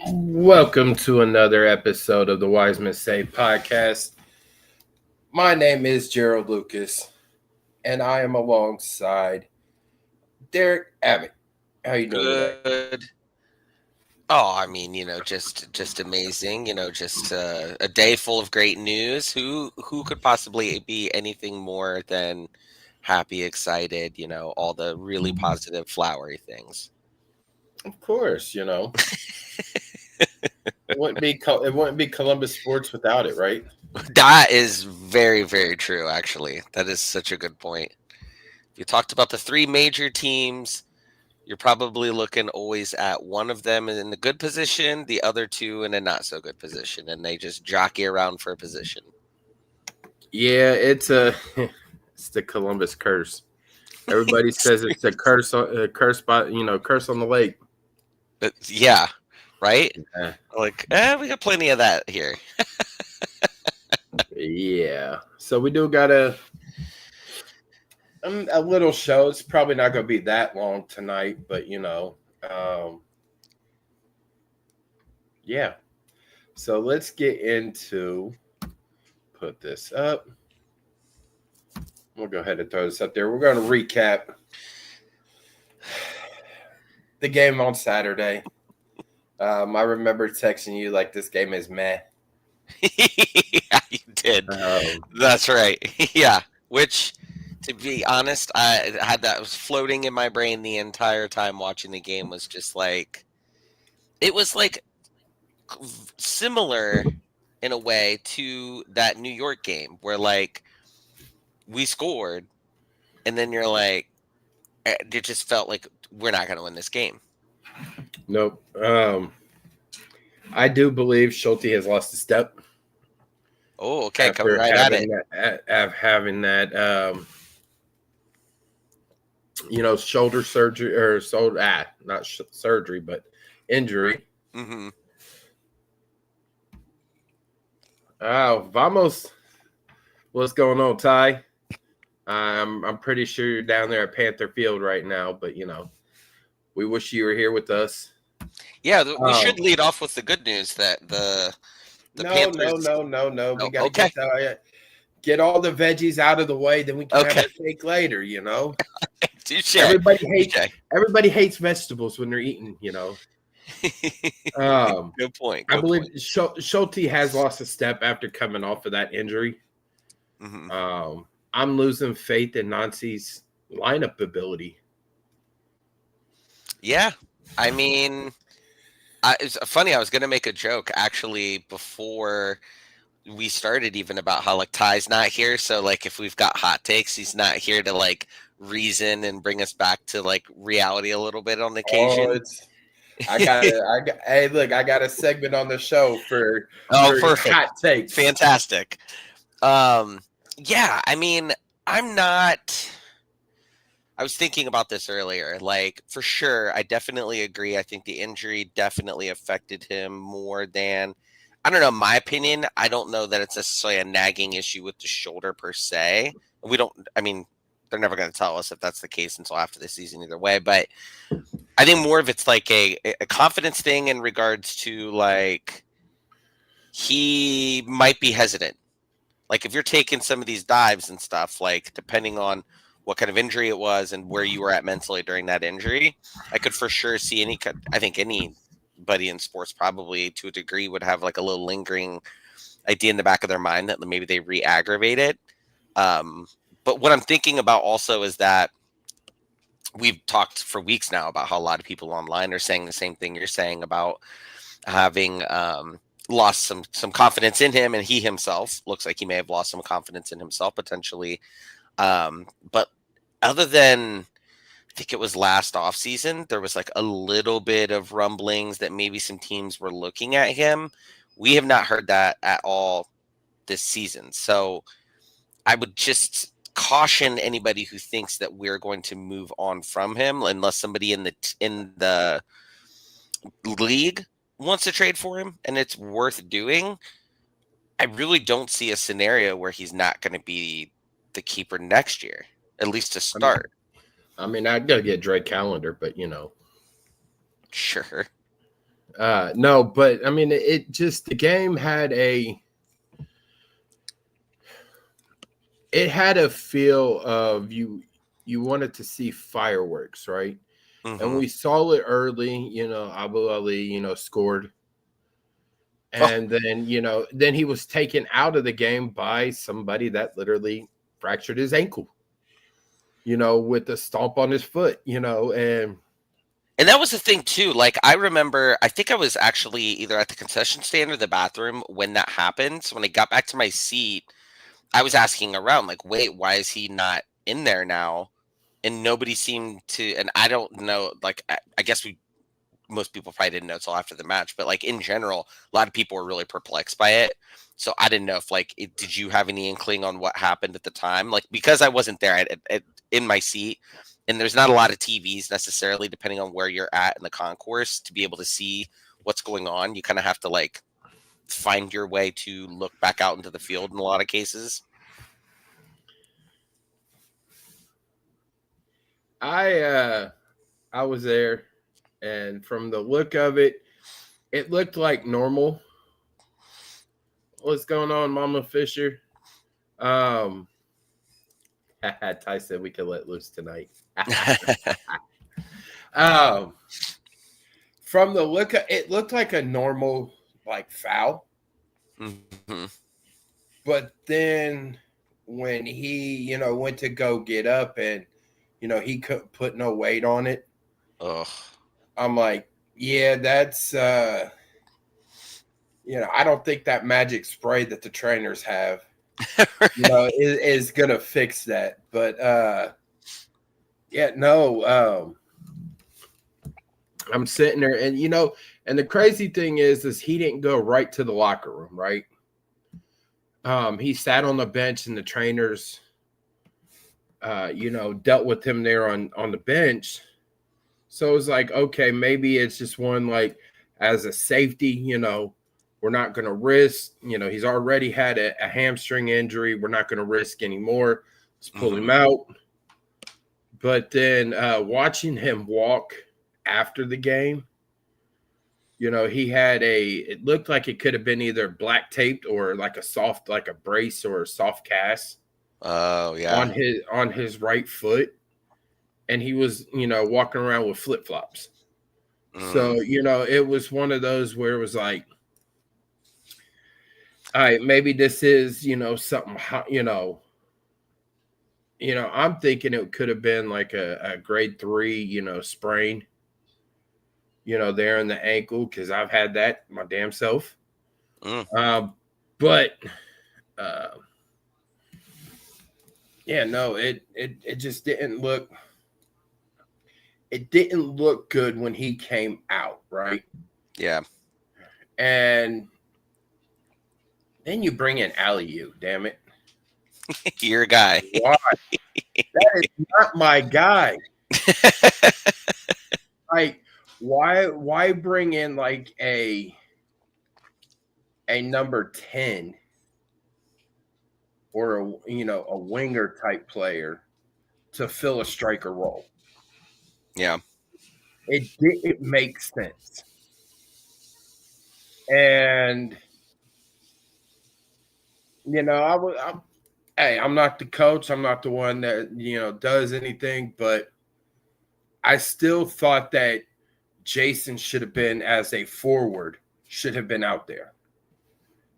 Welcome to another episode of the Wisemen Say Podcast. My name is Gerald Lucas, and I am alongside Derek Abbott. How you doing today? Good. Oh, I mean, just amazing. Just a day full of great news. Who could possibly be anything more than happy, excited? All the really positive, flowery things. Of course, it wouldn't be Columbus sports without it, right? That is very, very true. Actually, that is such a good point. You talked about the three major teams. You're probably looking always at one of them in a good position, the other two in a not so good position, and they just jockey around for a position. Yeah, it's the Columbus curse. Everybody says it's a curse on the lake. Yeah, right? Uh, We got plenty of that here. yeah, so we do got a little show. It's probably not going to be that long tonight, but yeah. So let's get into put this up. We'll go ahead and throw this up there. We're going to recap the game on Saturday. I remember texting you like this game is meh. Yeah, you did. That's right. Yeah. Which, to be honest, I had that was floating in my brain the entire time watching the game. Was just like, it was like similar in a way to that New York game where like we scored, and then you're like, it just felt like we're not going to win this game. Nope. I do believe Schulte has lost a step. Oh, okay, coming right at it. Having that, shoulder surgery or not surgery, but injury. Mm-hmm. Oh, vamos. What's going on, Ty? I'm pretty sure you're down there at Panther Field right now, but we wish you were here with us. Yeah, we should lead off with the good news that the Panthers. No. We gotta get all the veggies out of the way, then we can have a cake later. Touche. Everybody hates vegetables when they're eating. Good point. I believe Schulte has lost a step after coming off of that injury. Mm-hmm. I'm losing faith in Nancy's lineup ability. Yeah, I mean, it's funny. I was going to make a joke actually before we started, even about how like Ty's not here. So like, if we've got hot takes, he's not here to like reason and bring us back to like reality a little bit on occasion. Hey, look, I got a segment on the show for perfect. Hot takes. Fantastic. Yeah, I mean, I was thinking about this earlier. Like, for sure, I definitely agree. I think the injury definitely affected him more than, I don't know, my opinion. I don't know that it's necessarily a nagging issue with the shoulder per se. They're never going to tell us if that's the case until after the season either way. But I think more of it's like a confidence thing in regards to like, he might be hesitant. Like if you're taking some of these dives and stuff, like depending on what kind of injury it was and where you were at mentally during that injury, I could for sure see I think anybody in sports probably to a degree would have like a little lingering idea in the back of their mind that maybe they re-aggravate it. But what I'm thinking about also is that we've talked for weeks now about how a lot of people online are saying the same thing you're saying about having lost some confidence in him, and he himself looks like he may have lost some confidence in himself potentially. But other than, I think it was last offseason, there was like a little bit of rumblings that maybe some teams were looking at him. We have not heard that at all this season. So I would just caution anybody who thinks that we're going to move on from him unless somebody in the league wants to trade for him and it's worth doing. I really don't see a scenario where he's not going to be the keeper next year, at least to start. I got to get Drake Callender, but Sure. No, but I mean, it just the game had a feel of you wanted to see fireworks, right? And Mm-hmm. we saw it early. Abu Ali, scored, Oh, and then he was taken out of the game by somebody that literally fractured his ankle. With a stomp on his foot. and that was the thing too. Like I remember, I think I was actually either at the concession stand or the bathroom when that happened. So when I got back to my seat, I was asking around, like, wait, why is he not in there now? And nobody seemed to, and I don't know, like, I guess most people probably didn't know until after the match, but like in general, a lot of people were really perplexed by it. So I didn't know if like, did you have any inkling on what happened at the time? Like, because I wasn't there in my seat, and there's not a lot of TVs necessarily, depending on where you're at in the concourse, to be able to see what's going on. You kind of have to like find your way to look back out into the field in a lot of cases. I was there, and from the look of it, it looked like normal. What's going on, Mama Fisher? Um, Ty said we could let loose tonight. um, from the look of it, looked like a normal like foul, Mm-hmm. but then when he went to go get up and he couldn't put no weight on it. Ugh. I'm like, yeah, that's I don't think that magic spray that the trainers have is gonna fix that. But yeah, no, I'm sitting there, and and the crazy thing is he didn't go right to the locker room, right? He sat on the bench, and the trainers dealt with him there on the bench. So it was like, okay, maybe it's just one like as a safety, we're not going to risk, he's already had a hamstring injury. We're not going to risk anymore. Let's pull him out. But then watching him walk after the game, he had it looked like it could have been either black taped or like a soft, like a brace or a soft cast. Oh yeah. On his right foot. And he was, walking around with flip flops. So, it was one of those where it was like, all right, maybe this is, something, I'm thinking it could have been like a grade 3, sprain, there in the ankle, because I've had that my damn self. But, yeah, no, it just didn't look. It didn't look good when he came out, right? Yeah. And then you bring in Aliu, damn it. Your guy. Why? That is not my guy. Like, why bring in like a number 10 or a winger type player to fill a striker role? Yeah. It makes sense. And I'm not the coach. I'm not the one that does anything, but I still thought that Jason should have been, as a forward, should have been out there.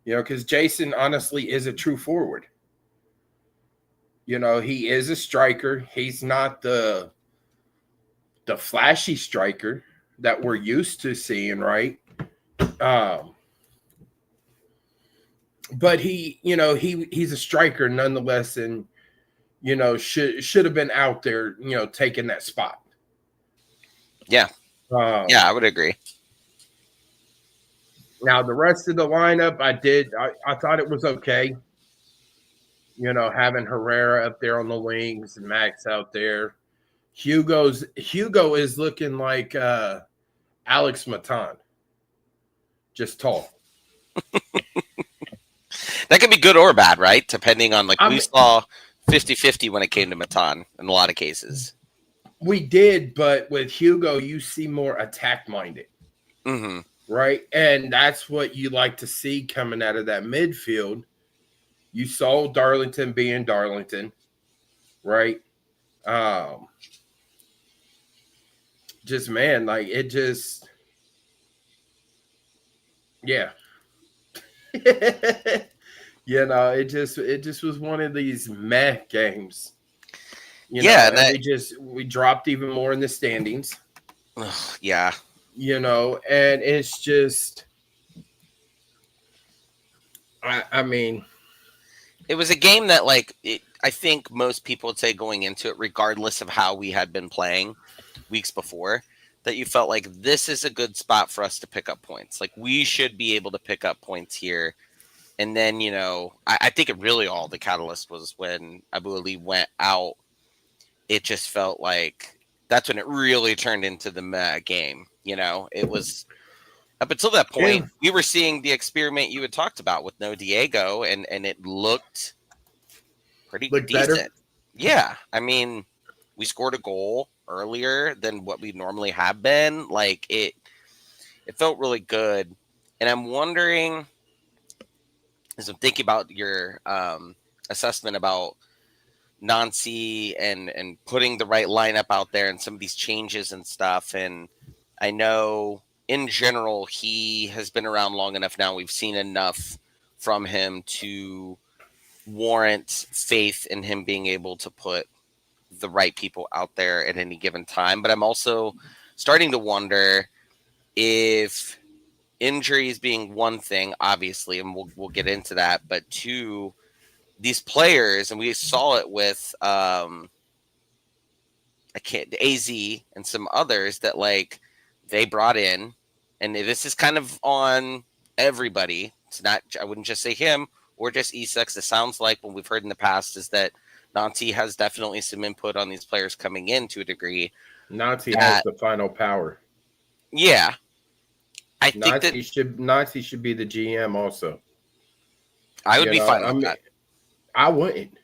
Because Jason honestly is a true forward. He is a striker. He's not the flashy striker that we're used to seeing, right? But he's a striker nonetheless, and should have been out there, taking that spot. Yeah. Yeah, I would agree. Now the rest of the lineup, I thought it was okay. Having Herrera up there on the wings and Max out there. Hugo is looking like Alex Matan, just tall. That could be good or bad, right? Depending on, like, we saw 50-50 when it came to Matan in a lot of cases. We did, but with Hugo, you see more attack minded. Mm-hmm. right? And that's what you like to see coming out of that midfield. You saw Darlington being Darlington, right? Um, just man, like it just, yeah. It just was one of these meh games, Yeah, and and that we dropped even more in the standings, yeah. and it's just, I mean, It was a game that I think most people would say going into it, regardless of how we had been playing weeks before, that you felt like this is a good spot for us to pick up points. Like we should be able to pick up points here. And then, I think it really all the catalyst was when Abu Ali went out. It just felt like that's when it really turned into the meh game. It was up until that yeah, point, we were seeing the experiment you had talked about with no Diego, and it looked pretty look better. decent. Yeah. I mean, we scored a goal earlier than what we normally have been. Like it felt really good. And I'm wondering, as I'm thinking about your assessment about Nancy and putting the right lineup out there and some of these changes and stuff. And I know in general he has been around long enough now. We've seen enough from him to warrant faith in him being able to put the right people out there at any given time. But I'm also starting to wonder if injuries being one thing, obviously, and we'll get into that, but two, these players, and we saw it with AZ and some others that they brought in, and this is kind of on everybody. It's not, I wouldn't just say him or just Esex. It sounds like what we've heard in the past is that Nancy has definitely some input on these players coming in to a degree. Nazi has the final power. Yeah. I think Nazi should be the GM also. I would be fine with that. I wouldn't.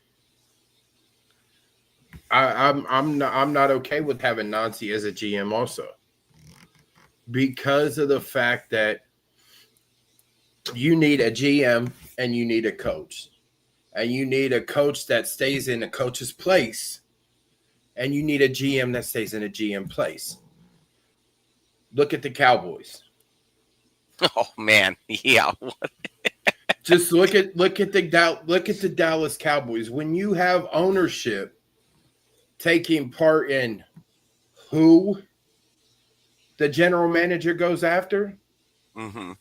I'm not okay with having Nancy as a GM also, because of the fact that you need a GM and you need a coach, and you need a coach that stays in the coach's place, and you need a GM that stays in a GM place. Look at the Cowboys. Oh man, yeah. Just look at the Dallas Cowboys. When you have ownership taking part in who the general manager goes after, mm-hmm.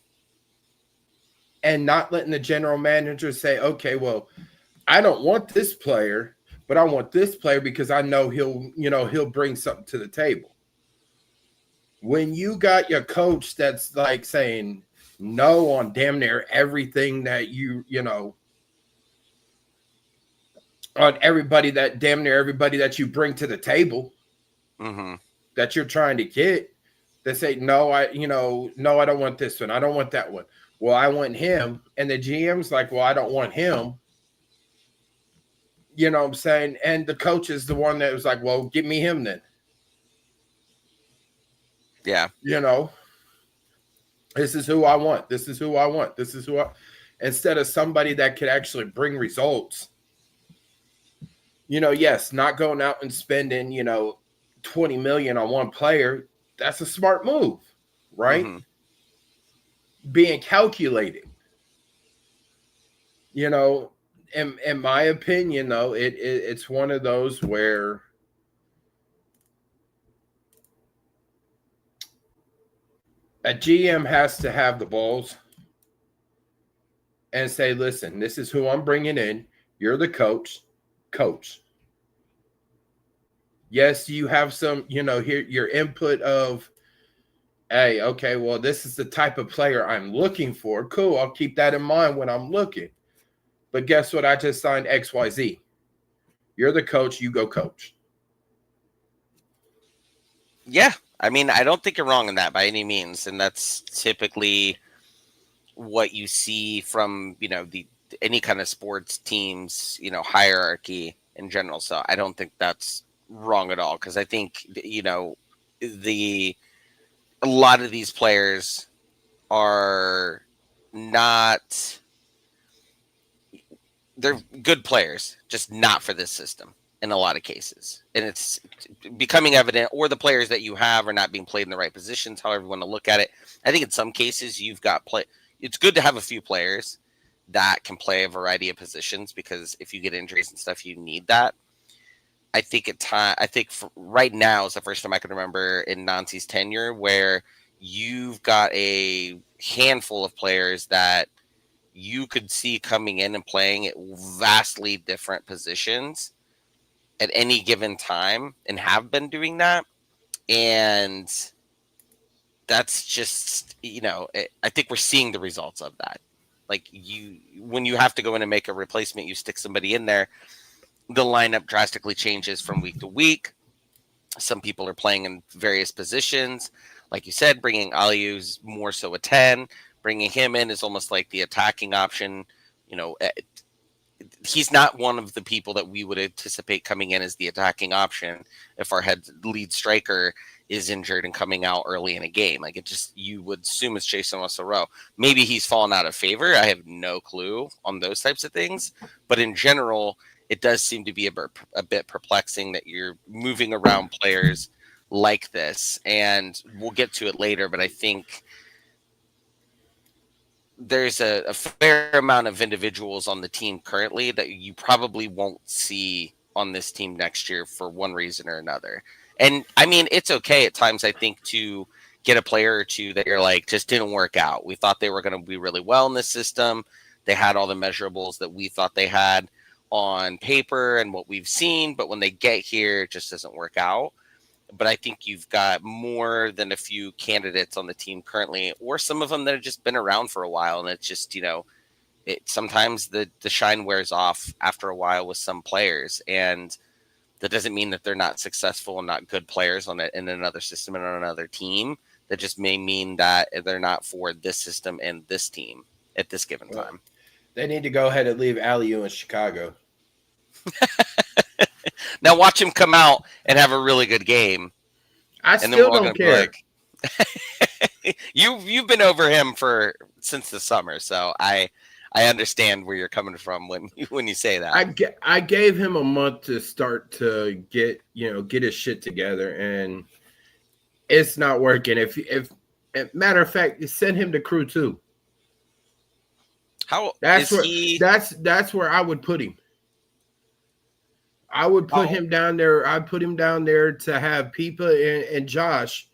and not letting the general manager say, okay, well, I don't want this player, but I want this player because I know he'll bring something to the table. When you got your coach that's like saying no on damn near everything that on everybody that you bring to the table, Mm-hmm. that you're trying to get, they say, no, I don't want this one. I don't want that one. Well, I want him. And the GM's like, well, I don't want him. You know what I'm saying? And the coach is the one that was like, well, give me him then. Yeah. This is who I want. This is who I want. This is who I, instead of somebody that could actually bring results. Yes, not going out and spending, $20 million on one player. That's a smart move, right? Mm-hmm. Being calculated. In my opinion, though, it's one of those where a GM has to have the balls and say, listen, this is who I'm bringing in. You're the coach. Yes, you have some, here your input of, hey, okay, well, this is the type of player I'm looking for. Cool, I'll keep that in mind when I'm looking. But guess what? I just signed XYZ. You're the coach. You go coach. Yeah. I mean, I don't think you're wrong in that by any means. And that's typically what you see from, any kind of sports teams, hierarchy in general. So I don't think that's wrong at all. Because I think, a lot of these players are not, they're good players, just not for this system in a lot of cases. And it's becoming evident, or the players that you have are not being played in the right positions, however you want to look at it. I think in some cases you've got it's good to have a few players that can play a variety of positions, because if you get injuries and stuff, you need that. I think for right now is the first time I can remember in Nancy's tenure where you've got a handful of players that you could see coming in and playing at vastly different positions at any given time and have been doing that. And that's just, I think we're seeing the results of that. Like, when you have to go in and make a replacement, you stick somebody in there, the lineup drastically changes from week to week. Some people are playing in various positions. Like you said, bringing Aliu's more so a 10. Bringing him in is almost like the attacking option. He's not one of the people that we would anticipate coming in as the attacking option if our lead striker is injured and coming out early in a game. Like, you would assume it's Jason Osoro. Maybe he's fallen out of favor. I have no clue on those types of things. But in general, it does seem to be a bit perplexing that you're moving around players like this. And we'll get to it later, but I think there's a fair amount of individuals on the team currently that you probably won't see on this team next year for one reason or another. And I mean, it's okay at times, I think, to get a player or two that you're like, just didn't work out. We thought they were going to be really well in this system. They had all the measurables that we thought they had on paper and what we've seen, but when they get here, it just doesn't work out. But I think you've got more than a few candidates on the team currently, or some of them that have just been around for a while. And it's just, sometimes the shine wears off after a while with some players. And that doesn't mean that they're not successful and not good players in another system and on another team. That just may mean that they're not for this system and this team at this given time. They need to go ahead and leave Aliu in Chicago. Now watch him come out and have a really good game. I still don't care. You've been over him since the summer, so I understand where you're coming from when you say that. I gave him a month to start to get his shit together, and it's not working. If matter of fact, send him to Crew 2. That's where I would put him. I would put him down there. I'd put him down there to have Pipa and Josh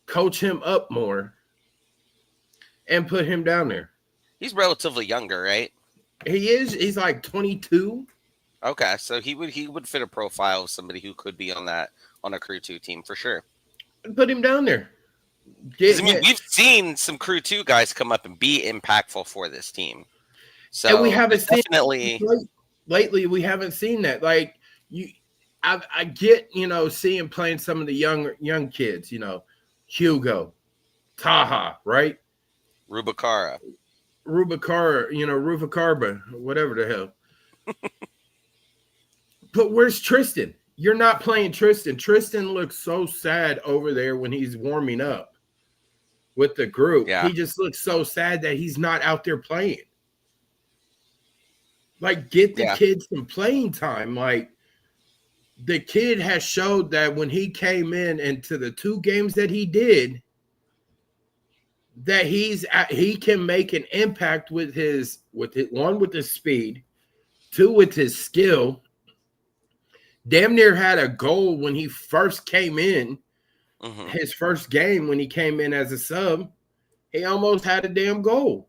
coach him up more and put him down there. He's relatively younger, right? He is. He's like 22. Okay, so he would fit a profile of somebody who could be on a Crew 2 team for sure. Put him down there. We've seen some Crew 2 guys come up and be impactful for this team. So and we haven't seen definitely lately. We haven't seen that. Like I get seeing playing some of the young kids. Hugo, Taha, right? Rubicara, Rubicarba, whatever the hell. But where's Tristan? You're not playing Tristan. Tristan looks so sad over there when he's warming up with the group. Yeah. He just looks so sad that he's not out there playing. Like, get the kid some playing time. Like, the kid has showed that when he came into the 2 games that he did, that he can make an impact with his one, with his speed, 2, with his skill. Damn near had a goal when he first came in. Mm-hmm. His first game when he came in as a sub, he almost had a damn goal.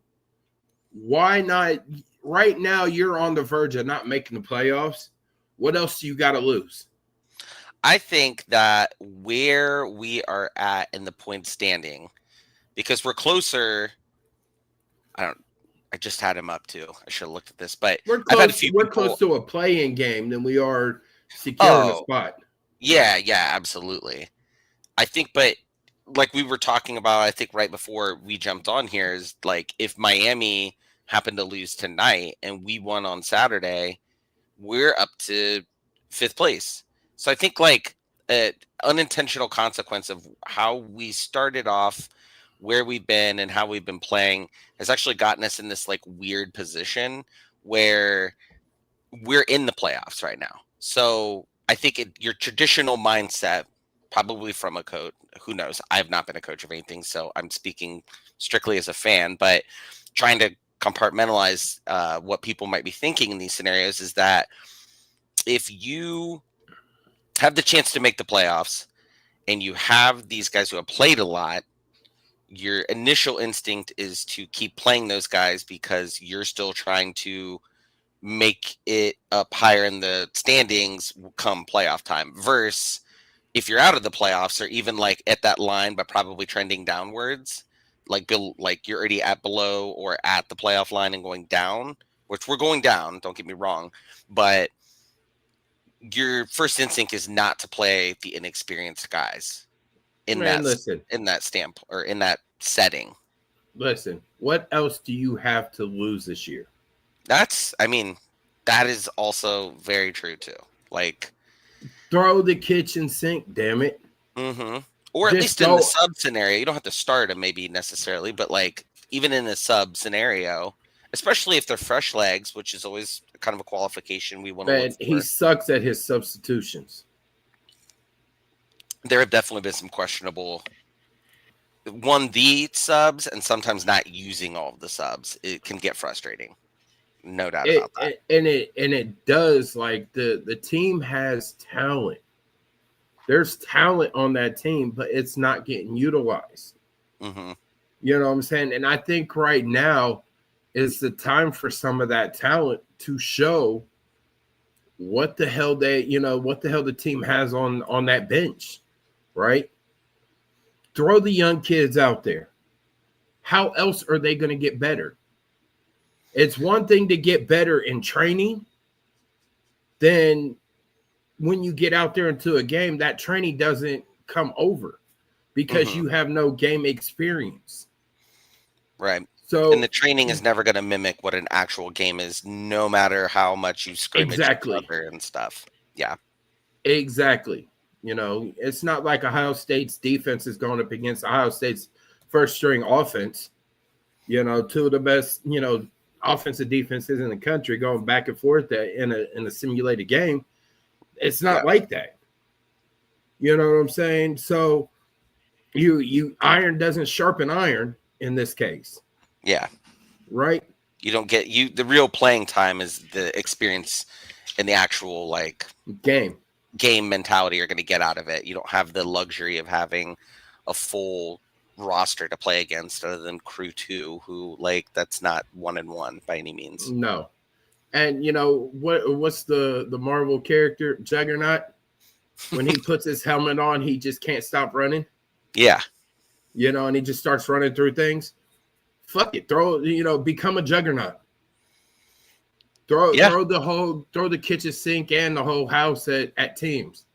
Why not? Right now, you're on the verge of not making the playoffs. What else do you got to lose? I think that where we are at in the point standing, because we're closer. I just had him up too. I should have looked at this, but we're close to a play-in game than we are securing a spot. Yeah, absolutely. I think, but like we were talking about, I think right before we jumped on here, is like, if Miami happened to lose tonight and we won on Saturday, we're up to 5th place. So I think like an unintentional consequence of how we started off where we've been and how we've been playing has actually gotten us in this like weird position where we're in the playoffs right now. So I think your traditional mindset, probably from a coach, who knows? I have not been a coach of anything, so I'm speaking strictly as a fan, but trying to compartmentalize what people might be thinking in these scenarios is that if you have the chance to make the playoffs and you have these guys who have played a lot, your initial instinct is to keep playing those guys because you're still trying to make it up higher in the standings come playoff time, versus if you're out of the playoffs or even like at that line but probably trending downwards, like you're already at below or at the playoff line and going down, which we're going down, don't get me wrong, but your first instinct is not to play the inexperienced guys in Man, listen, that stamp or in that setting. listen. What else do you have to lose this year? That is also very true too. Like, Throw the kitchen sink, damn it. mm-hmm. Or at least in the sub scenario, you don't have to start him maybe necessarily, but like even in the sub scenario, especially if they're fresh legs, which is always kind of a qualification we want to look for. He sucks at his substitutions. There have definitely been some questionable the subs and sometimes not using all of the subs. It can get frustrating. No doubt about that. And it does. Like the team has talent. There's talent on that team, but it's not getting utilized. Mm-hmm. You know what I'm saying? And I think right now is the time for some of that talent to show what the hell the team has on that bench, right? Throw the young kids out there. How else are they going to get better? It's one thing to get better in training. Then when you get out there into a game, that training doesn't come over because you have no game experience. Right. So, and the training is never going to mimic what an actual game is, no matter how much you scrimmage each other and stuff. Yeah. Exactly. You know, it's not like Ohio State's defense is going up against Ohio State's first string offense. You know, two of the best, offensive defenses in the country going back and forth in a simulated game. It's not like that. You know what I'm saying? So you iron doesn't sharpen iron in this case. Yeah. Right? You don't get the real playing time is the experience and the actual like game mentality you're going to get out of it. You don't have the luxury of having a full roster to play against other than crew 2 who like that's not 1-1 by any means. No. And what's the Marvel character Juggernaut? When he puts his helmet on, he just can't stop running. Yeah. And he just starts running through things. Fuck it. Become a Juggernaut. Throw the kitchen sink and the whole house at teams.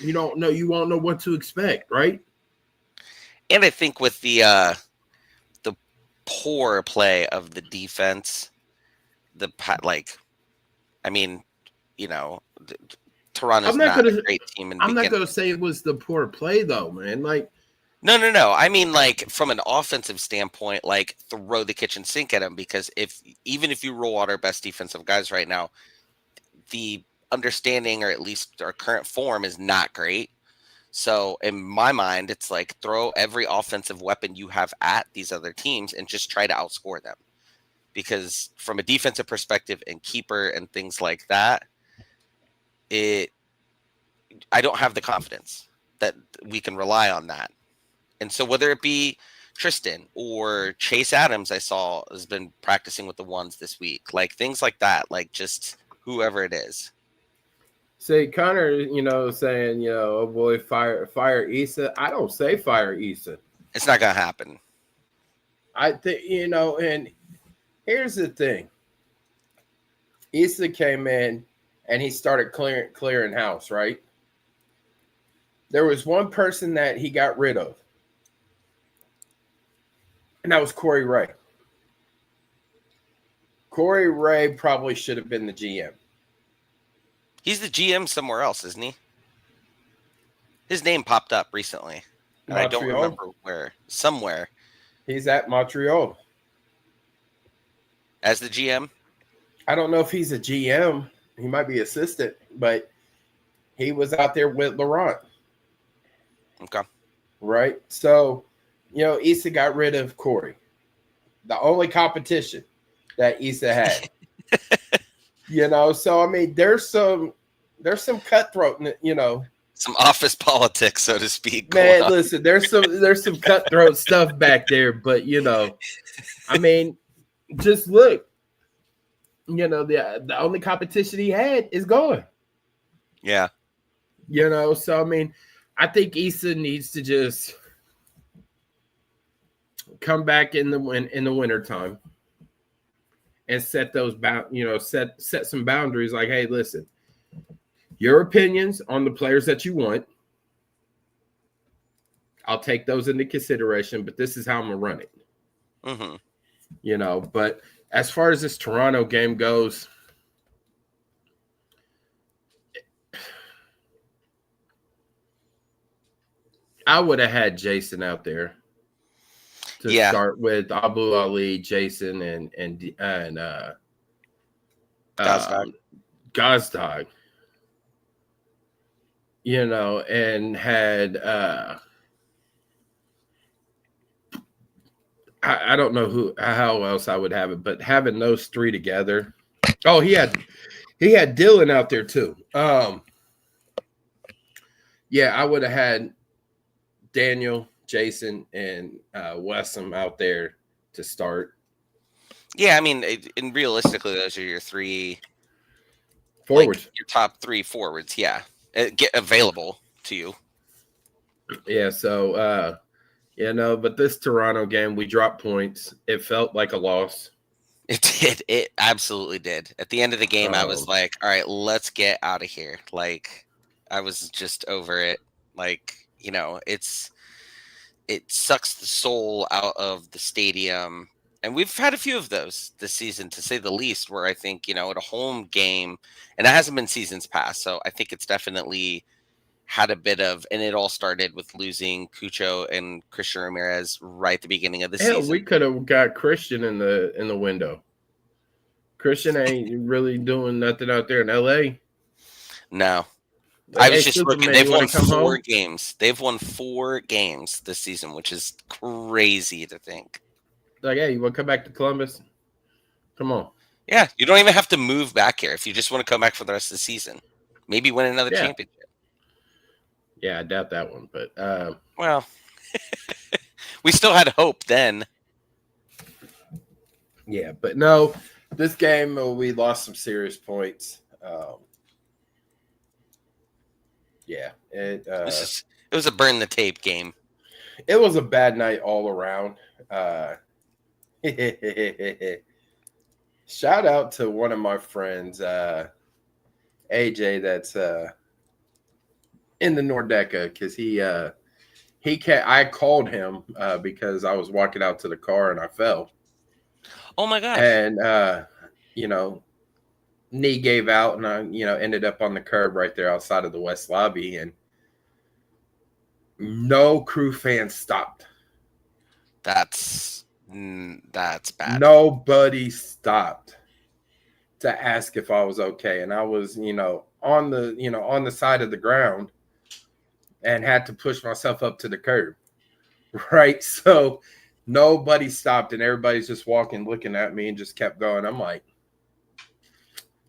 You won't know what to expect, right? And I think with the poor play of the defense, Toronto's not a great team. I'm not going to say it was the poor play though, man. Like, no. I mean, like from an offensive standpoint, like throw the kitchen sink at him because even if you roll out our best defensive guys right now, the understanding or at least our current form is not great. So in my mind, it's like throw every offensive weapon you have at these other teams and just try to outscore them. Because from a defensive perspective and keeper and things like that, I don't have the confidence that we can rely on that. And so whether it be Tristan or Chase Adams, I saw has been practicing with the ones this week, like things like that, like just whoever it is. Say Connor, saying, oh boy, fire Issa. I don't say fire Issa. It's not gonna happen. I think, and here's the thing. Issa came in and he started clearing house, right? There was one person that he got rid of. And that was Corey Ray. Corey Ray probably should have been the GM. He's the GM somewhere else, isn't he? His name popped up recently. And I don't remember where. Somewhere. He's at Montreal. As the GM? I don't know if he's a GM. He might be assistant, but he was out there with Laurent. Okay. Right? So, Issa got rid of Corey. The only competition that Issa had. So I mean, there's some cutthroat, some office politics, so to speak. Man, listen, there's some cutthroat stuff back there, but I mean, just look, the only competition he had is gone. Yeah. So I mean, I think Issa needs to just come back in the wintertime and set those set some boundaries. Like, hey, listen, your opinions on the players that you want, I'll take those into consideration, but this is how I'm gonna run it. Mm-hmm. But as far as this Toronto game goes, I would have had Jason out there to start with Abu Ali, Jason, and Gazdag. And had I don't know how else I would have it, but having those three together. Oh, he had Dylan out there too. Yeah, I would have had Daniel, Jason, and Wessam out there to start. Yeah, I mean, and realistically, those are your three forwards, your top three forwards. Yeah, get available to you. Yeah, so but this Toronto game, we dropped points. It felt like a loss. It did. It absolutely did. At the end of the game, I was like, all right, let's get out of here. Like, I was just over it. Like, it sucks the soul out of the stadium. And we've had a few of those this season, to say the least, where I think, at a home game, and that hasn't been seasons past. So I think it's definitely had a bit of, and it all started with losing Cucho and Christian Ramirez right at the beginning of the season. We could have got Christian in the window. Christian ain't really doing nothing out there in LA. No. I was just looking. They've won 4 games. They've won 4 games this season, which is crazy to think. Like, hey, you want to come back to Columbus? Come on. Yeah, you don't even have to move back here if you just want to come back for the rest of the season. Maybe win another championship. Yeah, I doubt that one, but well, we still had hope then. Yeah, but no, this game we lost some serious points. Yeah, it was a burn the tape game. It was a bad night all around. Shout out to one of my friends, AJ, that's in the Nordeca, because I called him because I was walking out to the car and I fell. Oh my gosh. And knee gave out, and I ended up on the curb right there outside of the West Lobby, and no crew fans stopped. That's bad. Nobody stopped to ask if I was okay, and I was on the side of the ground and had to push myself up to the curb, right? So nobody stopped, and everybody's just walking, looking at me, and just kept going. I'm like,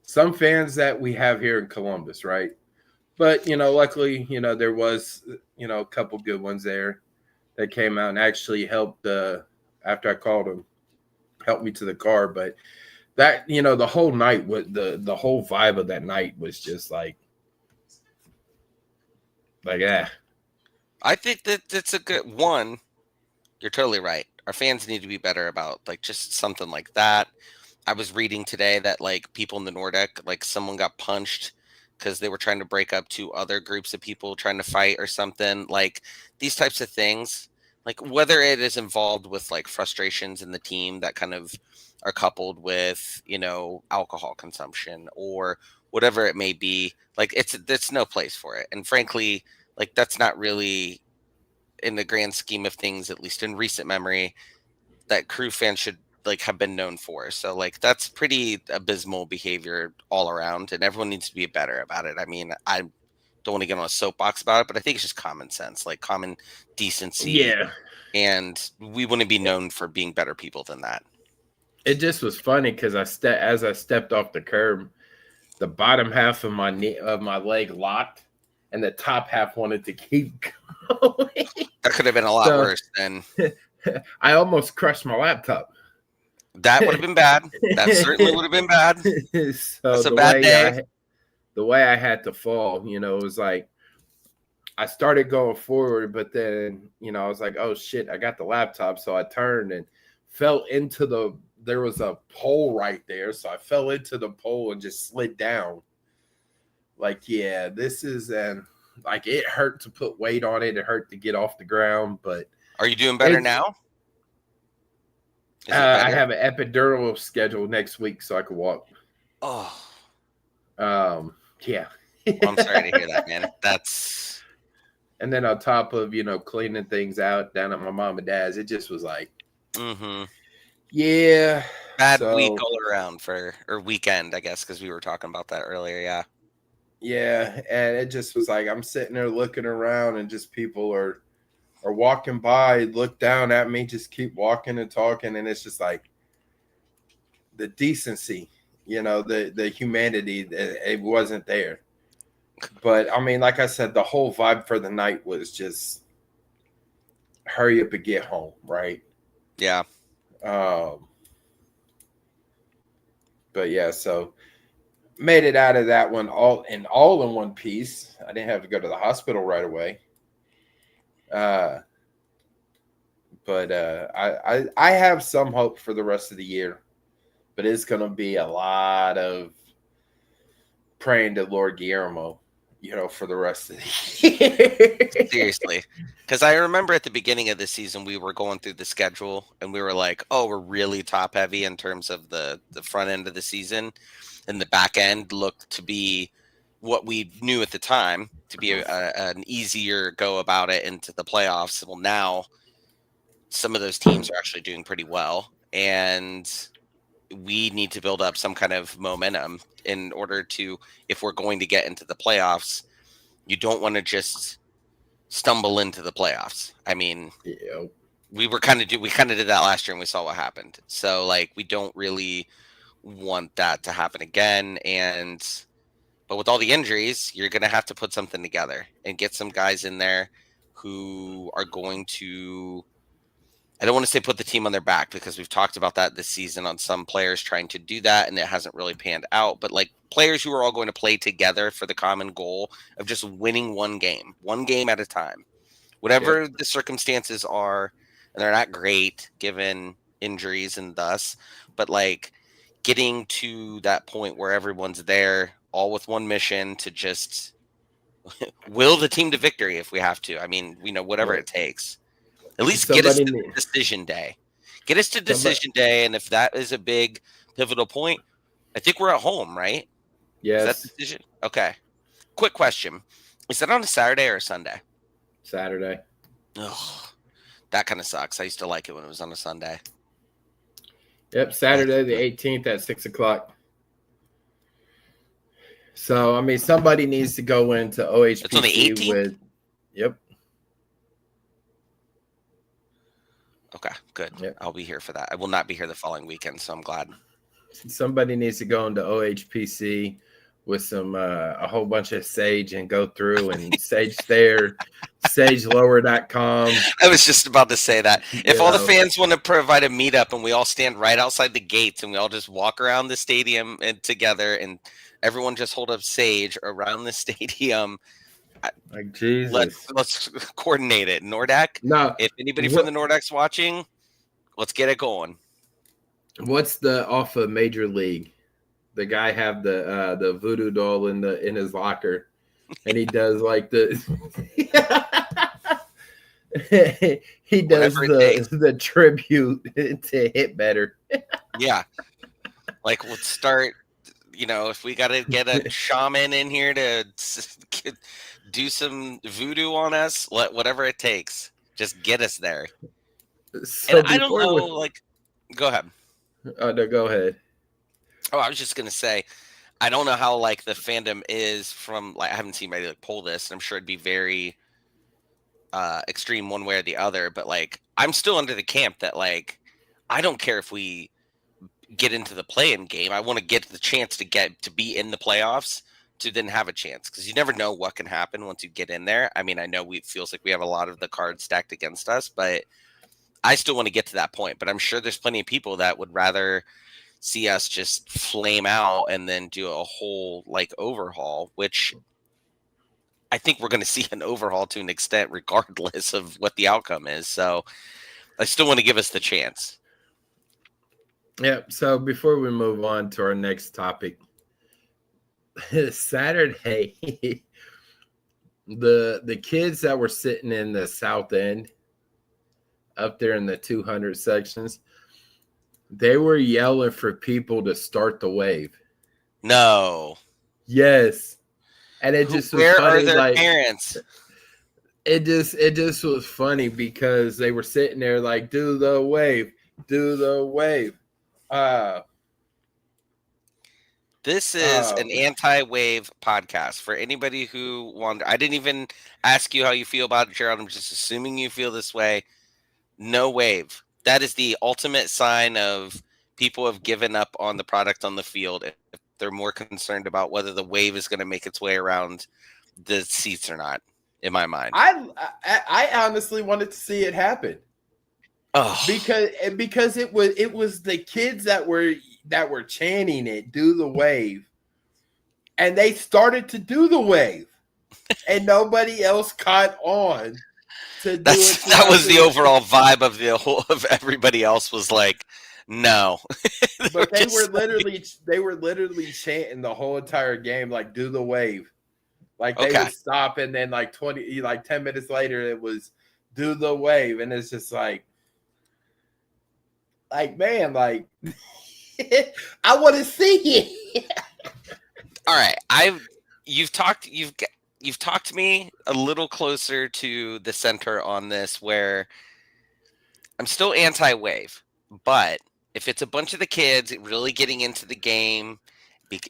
some fans that we have here in Columbus, right? But, luckily, there was, a couple good ones there that came out and actually helped, after I called them, helped me to the car. But that, the whole night, the whole vibe of that night was just like, I think that's a good one. You're totally right. Our fans need to be better about just something like that. I was reading today that people in the Nordic, someone got punched because they were trying to break up 2 other groups of people trying to fight or something. These types of things, whether it is involved with frustrations in the team that kind of are coupled with, alcohol consumption or whatever it may be, it's no place for it. And frankly, that's not really, in the grand scheme of things, at least in recent memory, that crew fans should like have been known for. So like that's pretty abysmal behavior all around, and everyone needs to be better about it. I mean, I don't want to get on a soapbox about it, but I think it's just common sense, like common decency, Yeah. and we want to be known for being better people than that. It just was funny because as I stepped off the curb, the bottom half of my my leg locked, and the top half wanted to keep going. That could have been a lot worse than I almost crushed my laptop. that would have been bad. That certainly would have been bad. So That's a bad day. The way I had to fall, it was like I started going forward, but then, I was like, oh shit, I got the laptop. So I turned and fell into there was a pole right there. So I fell into the pole and just slid down. Like, yeah, this is like it hurt to put weight on it. It hurt to get off the ground, but are you doing better now? I have an epidural scheduled next week so I can walk. Oh. Yeah. Well, I'm sorry to hear that, man. That's. And then on top of, cleaning things out down at my mom and dad's, it just was like, yeah. Bad week all around or weekend, I guess, because we were talking about that earlier. Yeah. Yeah. And it just was like, I'm sitting there looking around and just people are walking by, look down at me, just keep walking and talking. And it's just like the decency, the humanity, it wasn't there. But I mean, like I said, the whole vibe for the night was just hurry up and get home, right? Yeah. But yeah, so made it out of that one all in one piece. I didn't have to go to the hospital right away. But I have some hope for the rest of the year, but it's going to be a lot of praying to Lord Guillermo, for the rest of the year. Seriously. Because I remember at the beginning of the season, we were going through the schedule and we were like, oh, we're really top heavy in terms of the front end of the season, and the back end looked to be what we knew at the time to be an easier go about it into the playoffs. Well, now some of those teams are actually doing pretty well, and we need to build up some kind of momentum in order to, if we're going to get into the playoffs, you don't want to just stumble into the playoffs. I mean, yeah. we kind of did that last year and we saw what happened. So like, we don't really want that to happen again. But with all the injuries, you're going to have to put something together and get some guys in there who are going to, I don't want to say put the team on their back, because we've talked about that this season on some players trying to do that and it hasn't really panned out, but like players who are all going to play together for the common goal of just winning one game at a time, whatever the circumstances are. And they're not great given injuries and thus, but like getting to that point where everyone's there all with one mission to just will the team to victory if we have to. I mean, whatever it takes. At least get us to decision day. Get us to decision day, and if that is a big pivotal point, I think we're at home, right? Yes. Is that decision? Okay. Quick question. Is that on a Saturday or a Sunday? Saturday. Ugh, that kind of sucks. I used to like it when it was on a Sunday. Yep, Saturday the 18th at 6:00. So, I mean, somebody needs to go into OHPC it's on the 18th? with. Yep. Okay, good. Yep. I'll be here for that. I will not be here the following weekend, so I'm glad. Somebody needs to go into OHPC with some a whole bunch of sage and go through and sage there, sagelower.com. I was just about to say that. If all the fans want to provide a meetup and we all stand right outside the gates and we all just walk around the stadium and together and everyone just hold up sage around the stadium. Like Jesus. Let's coordinate it. Nordak. No, if anybody from the Nordac's watching, let's get it going. What's the off of Major League? The guy have the voodoo doll in his locker, and he does like the he does the tribute to Hit Better. Yeah, like let's start. If we got to get a shaman in here to do some voodoo on us, whatever it takes, just get us there. And So I don't before know, we, like, go ahead. oh no, go ahead. Oh, I was just gonna say, I don't know how like the fandom is from like I haven't seen anybody like poll this, and I'm sure it'd be very extreme one way or the other, but like I'm still under the camp that like I don't care if we get into the play-in game. I want to get the chance to get to be in the playoffs to then have a chance because you never know what can happen once you get in there. I mean, I know it feels like we have a lot of the cards stacked against us, but I still want to get to that point. But I'm sure there's plenty of people that would rather see us just flame out and then do a whole like overhaul, which I think we're going to see an overhaul to an extent, regardless of what the outcome is. So I still want to give us the chance. Yeah. So before we move on to our next topic, Saturday, the kids that were sitting in the south end, up there in the 200 sections, they were yelling for people to start the wave. No. Yes. And it just was Where are funny, their like parents? it just was funny because they were sitting there like, do the wave, do the wave. This is an anti-wave podcast. For anybody who wonder, I didn't even ask you how you feel about it, Gerald. I'm just assuming you feel this way. No wave. That is the ultimate sign of people have given up on the product on the field. If they're more concerned about whether the wave is going to make its way around the seats or not, in my mind. I honestly wanted to see it happen. Oh, because it was the kids that were chanting it, do the wave, and they started to do the wave, and nobody else caught on to do it. That was the overall vibe of the whole of everybody else was like, no. But they were literally chanting the whole entire game, like do the wave. Like they would stop, and then like 10 minutes later, it was do the wave, and it's just like man, like I want to see it. All right, you've talked to me a little closer to the center on this, where I'm still anti-wave, but if it's a bunch of the kids really getting into the game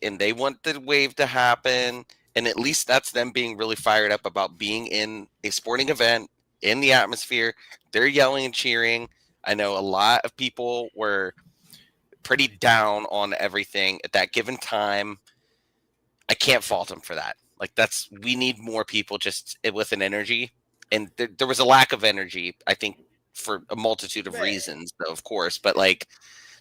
and they want the wave to happen, and at least that's them being really fired up about being in a sporting event in the atmosphere, they're yelling and cheering. I know a lot of people were pretty down on everything at that given time. I can't fault them for that. Like we need more people just with an energy, and there was a lack of energy, I think, for a multitude of reasons, of course. But like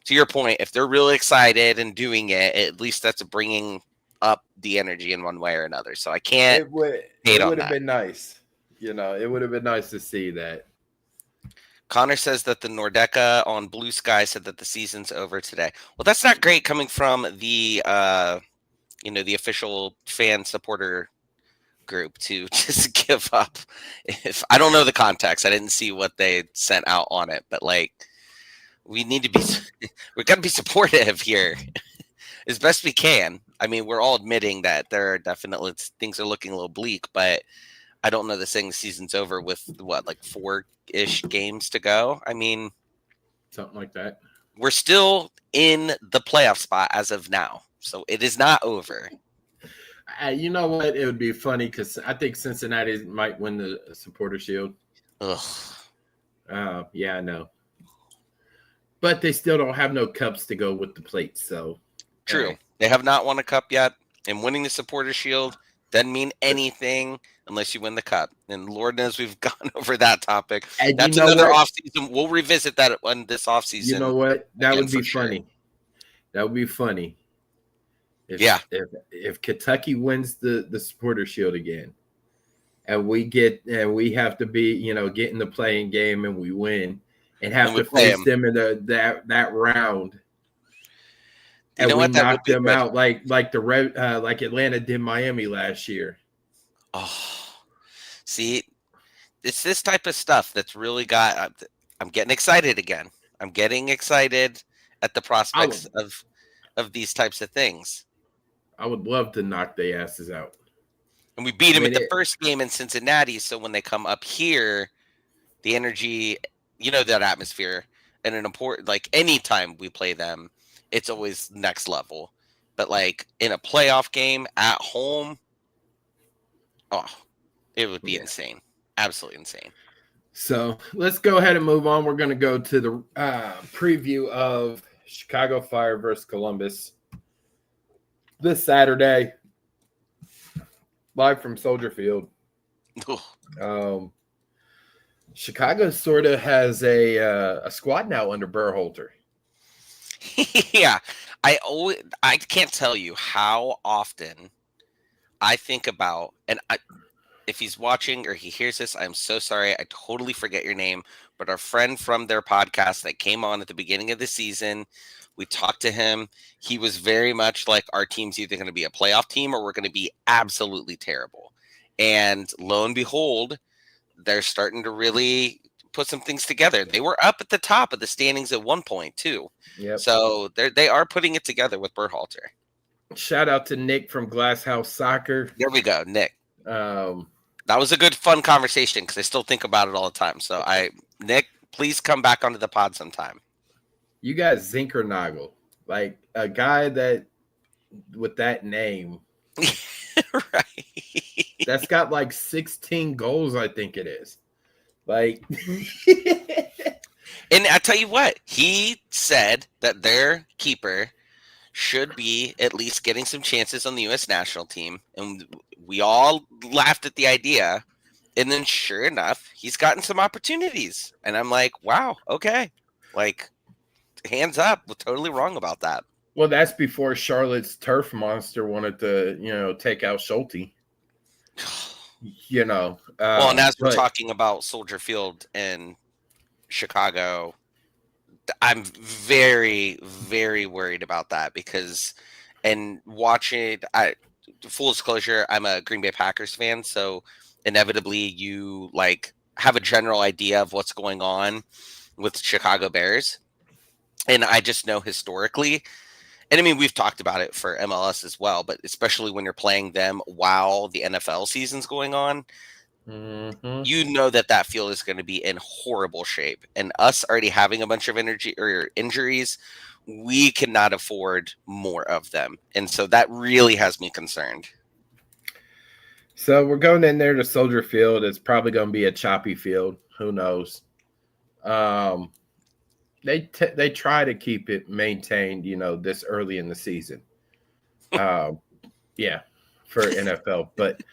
to your point, if they're really excited and doing it, at least that's bringing up the energy in one way or another. So I can't. It would have been nice. It would have been nice to see that. Connor says that the Nordeca on Blue Sky said that the season's over today. Well, that's not great coming from the the official fan supporter group to just give up. If I don't know the context, I didn't see what they sent out on it, but like we got to be supportive here as best we can. I mean, we're all admitting that there are definitely things are looking a little bleak, but I don't know saying the season's over with like 4-ish games to go. I mean, something like that. We're still in the playoff spot as of now, so it is not over. You know what? It would be funny because I think Cincinnati might win the Supporter Shield. Ugh. Yeah, I know. But they still don't have no cups to go with the plates. So true, they have not won a cup yet, and winning the Supporter Shield doesn't mean anything unless you win the cup. And Lord knows we've gone over that topic. And that's another offseason. We'll revisit that on this offseason. You know what? That would be funny. Sure. That would be funny. If Kentucky wins the Supporter Shield again, and we have to be, get in the playing game and we win and have to face them in that round. And we knocked them out like Atlanta did Miami last year. Oh, see, it's this type of stuff that's really I'm getting excited again. I'm getting excited at the prospects of these types of things. I would love to knock their asses out. And we beat them at the first game in Cincinnati, so when they come up here, the energy, that atmosphere and an important, like, anytime we play them, it's always next level. But like in a playoff game at home, oh, it would be insane. Absolutely insane. So let's go ahead and move on. We're going to go to the preview of Chicago Fire versus Columbus this Saturday, live from Soldier Field. Chicago sort of has a squad now under Berhalter. Yeah, I can't tell you how often I think about, and if he's watching or he hears this, I'm so sorry. I totally forget your name, but our friend from their podcast that came on at the beginning of the season, we talked to him. He was very much like, our team's either going to be a playoff team or we're going to be absolutely terrible. And lo and behold, they're starting to really put some things together. They were up at the top of the standings at one point too. Yep. So they are putting it together with Berhalter. Shout out to Nick from Glass House Soccer. There we go, Nick. That was a good, fun conversation because I still think about it all the time. So Nick, please come back onto the pod sometime. You got Zinkernagel, like a guy that with that name, right? That's got like 16 goals, I think it is. Like, and I tell you what, he said that their keeper should be at least getting some chances on the U.S. national team, and we all laughed at the idea. And then, sure enough, he's gotten some opportunities, and I'm like, wow, okay, like, hands up, we're totally wrong about that. Well, that's before Charlotte's turf monster wanted to, take out Schulte. Well, and as we're talking about Soldier Field in Chicago, I'm very, very worried about that because, and watching, full disclosure, I'm a Green Bay Packers fan, so inevitably you like have a general idea of what's going on with Chicago Bears. And I just know historically, and I mean, we've talked about it for MLS as well, but especially when you're playing them while the NFL season's going on, you know that field is going to be in horrible shape. And us already having a bunch of injuries, we cannot afford more of them. And so that really has me concerned. So we're going in there to Soldier Field. It's probably going to be a choppy field. Who knows? They try to keep it maintained, this early in the season. Yeah, for NFL. But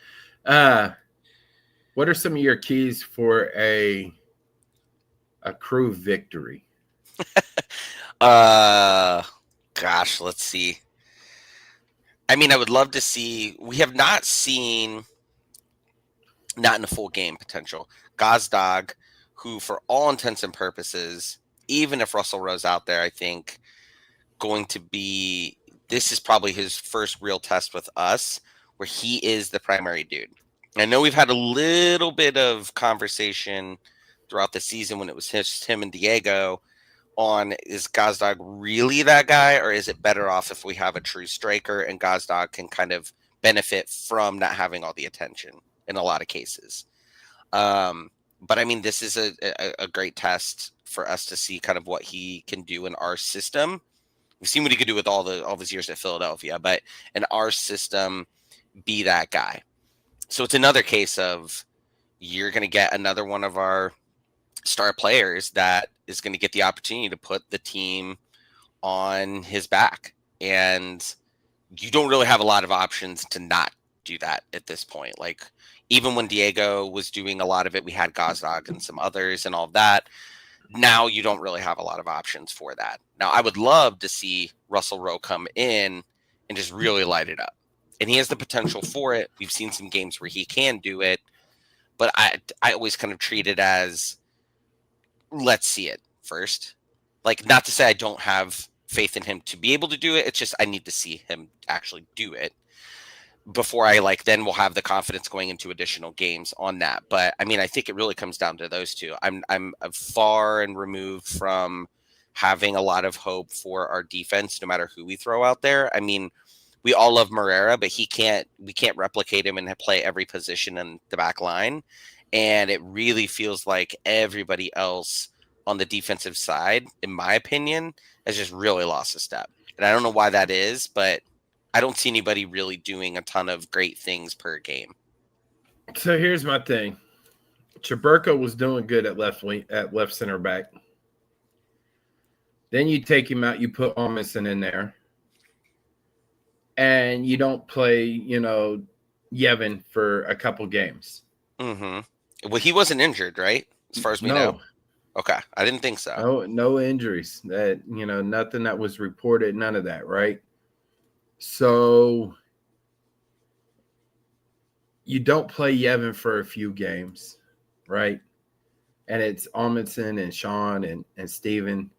what are some of your keys for a Crew victory? Gosh, let's see. I mean, I would love to see. We have not seen, not in a full game potential, Gazdag, who for all intents and purposes, even if Russell Rowe's out there, I think this is probably his first real test with us where he is the primary dude. I know we've had a little bit of conversation throughout the season when it was just him and Diego on, is Gazdag really that guy, or is it better off if we have a true striker and Gazdag can kind of benefit from not having all the attention in a lot of cases? But I mean, this is a great test for us to see kind of what he can do in our system. We've seen what he could do with all his years at Philadelphia, but in our system, be that guy. So it's another case of you're going to get another one of our star players that is going to get the opportunity to put the team on his back. And you don't really have a lot of options to not do that at this point. Like, even when Diego was doing a lot of it, we had Gazdag and some others and all of that. Now you don't really have a lot of options for that. Now, I would love to see Russell Rowe come in and just really light it up. And he has the potential for it. We've seen some games where he can do it. But I always kind of treat it as, let's see it first. Like, not to say I don't have faith in him to be able to do it. It's just I need to see him actually do it before I then we'll have the confidence going into additional games on that. But I mean, I think it really comes down to those two. I'm far and removed from having a lot of hope for our defense, no matter who we throw out there. I mean, we all love Moreira, but we can't replicate him and play every position in the back line. And it really feels like everybody else on the defensive side, in my opinion, has just really lost a step. And I don't know why that is, but I don't see anybody really doing a ton of great things per game. So here's my thing. Chaburko was doing good at left center back. Then you take him out, you put Amundsen in there. And you don't play, Yevon for a couple games. Mm-hmm. Well, he wasn't injured, right? As far as we know. Okay. I didn't think so. No injuries. That, nothing that was reported, none of that, right? So you don't play Yevon for a few games, right? And it's Amundsen and Sean and Steven.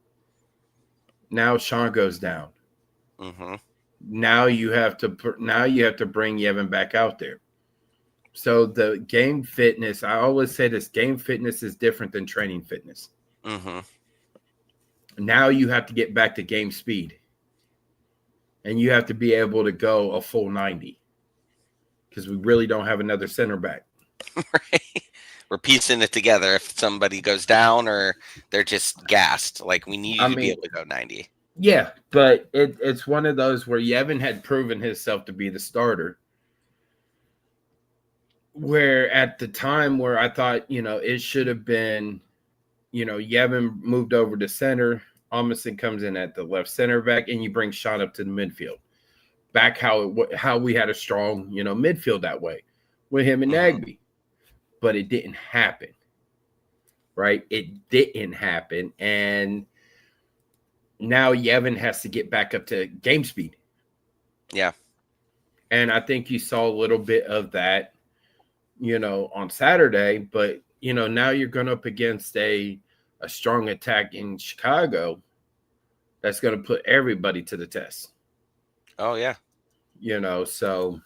Now Sean goes down. Mm-hmm. Now you have to bring Yevon back out there. So the game fitness, I always say this, game fitness is different than training fitness. Mm-hmm. Now you have to get back to game speed. And you have to be able to go a full 90. Because we really don't have another center back. Right. We're piecing it together if somebody goes down or they're just gassed. Like, we need you to be able to go 90. Yeah, but it's one of those where Yevon had proven himself to be the starter. Where at the time where I thought, it should have been, Yevon moved over to center, Amundsen comes in at the left center back, and you bring Sean up to the midfield. Back how we had a strong, midfield that way with him and Nagby. But it didn't happen, right? It didn't happen. And now Yevon has to get back up to game speed. Yeah. And I think you saw a little bit of that, on Saturday. But, now you're going up against a strong attack in Chicago that's going to put everybody to the test. Oh, yeah. So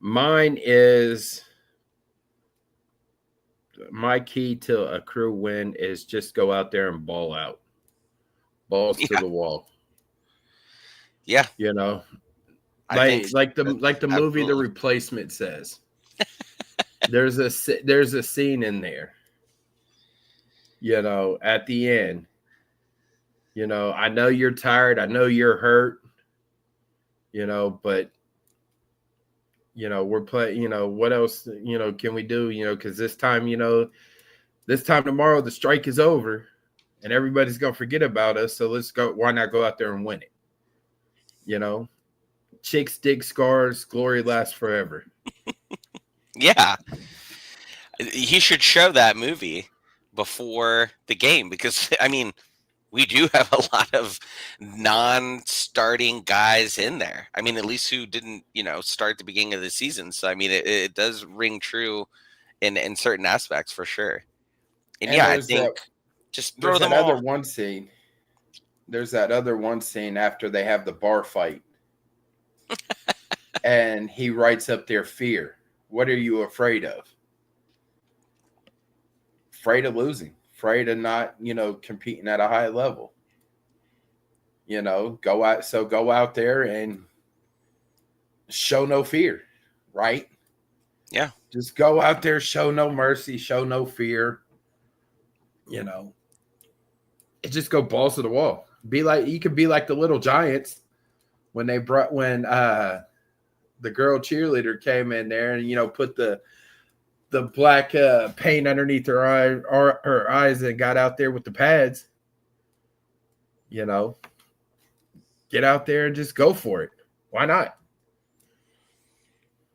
mine is my key to a crew win is just go out there and ball out. Balls to the wall. Yeah. Like the movie The Replacement says. There's a scene in there. At the end. I know you're tired, I know you're hurt. But we're playing, what else, can we do, because this time tomorrow the strike is over and everybody's going to forget about us. So let's go. Why not go out there and win it? Chicks dig scars, glory lasts forever. Yeah. He should show that movie before the game because, we do have a lot of non-starting guys in there. At least who didn't, start at the beginning of the season. So, it does ring true in certain aspects for sure. And yeah, I think just throw them all. There's that other one scene after they have the bar fight. And he writes up their fear. What are you afraid of? Afraid of losing. Afraid of not, competing at a high level. Go out there and show no fear, right? Yeah. Just go out there, show no mercy, show no fear. It just go balls to the wall. You could be like the Little Giants when the girl cheerleader came in there and, put the black paint underneath her eyes and got out there with the pads. Get out there and just go for it. Why not?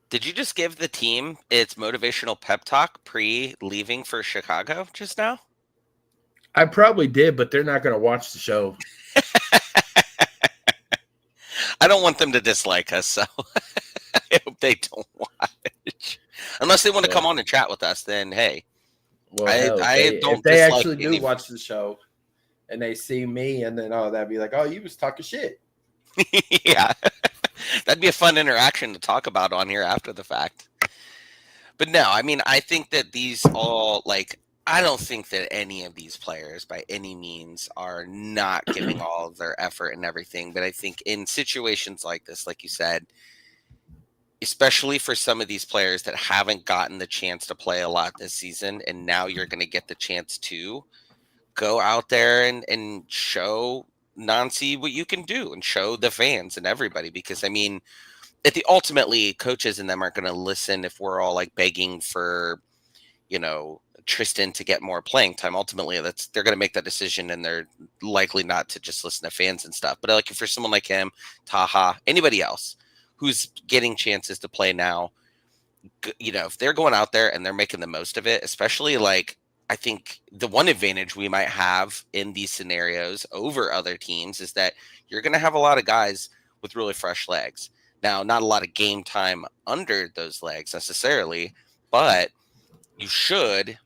Did you just give the team its motivational pep talk pre-leaving for Chicago just now? I probably did, but they're not going to watch the show. I don't want them to dislike us, so I hope they don't watch. Unless they want to come on and chat with us, then hey. Well, if they actually do watch the show and they see me and then that'd be like, oh, you was talking shit. Yeah. That'd be a fun interaction to talk about on here after the fact. But no, I think that these all, I don't think that any of these players by any means are not giving all of their effort and everything. But I think in situations like this, like you said, especially for some of these players that haven't gotten the chance to play a lot this season, and now you're going to get the chance to go out there and show Nancy what you can do and show the fans and everybody. Because I mean, ultimately, coaches and them aren't going to listen if we're all like begging for, Tristan to get more playing time. Ultimately, they're going to make that decision, and they're likely not to just listen to fans and stuff. But like, if for someone like him, Taha, anybody else who's getting chances to play now, if they're going out there and they're making the most of it, especially like, I think the one advantage we might have in these scenarios over other teams is that you're going to have a lot of guys with really fresh legs. Now, not a lot of game time under those legs necessarily, but you should,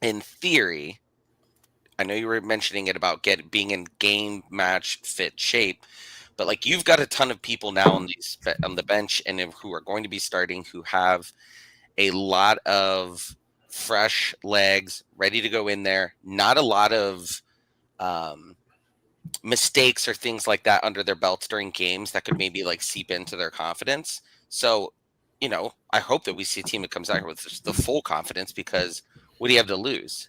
in theory, I know you were mentioning it about being in game match fit shape, but like, you've got a ton of people now on the bench and who are going to be starting, who have a lot of fresh legs ready to go in there. Not a lot of mistakes or things like that under their belts during games that could maybe like seep into their confidence. So, I hope that we see a team that comes out here with the full confidence, because what do you have to lose?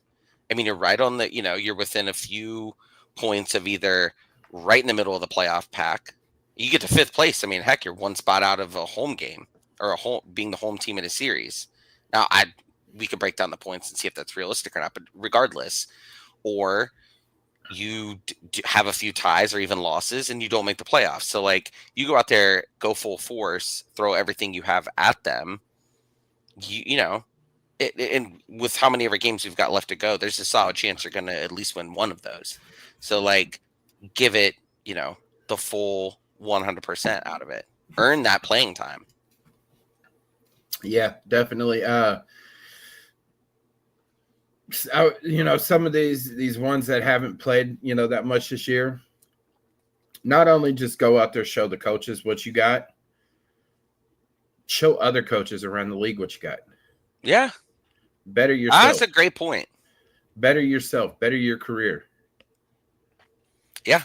I mean, you're right on the, you're within a few points of either right in the middle of the playoff pack. You get to 5th place. I mean, heck, you're one spot out of a home game, or being the home team in a series. Now, we could break down the points and see if that's realistic or not, but regardless, or you have a few ties or even losses and you don't make the playoffs. So like, you go out there, go full force, throw everything you have at them, and with how many other games we've got left to go, there's a solid chance you're going to at least win one of those. So like, give it, the full 100% out of it, earn that playing time. Yeah, definitely. Some of these ones that haven't played, that much this year, not only just go out there, show the coaches what you got, show other coaches around the league what you got. Yeah. Better yourself. That's a great point. Better yourself, better your career. Yeah.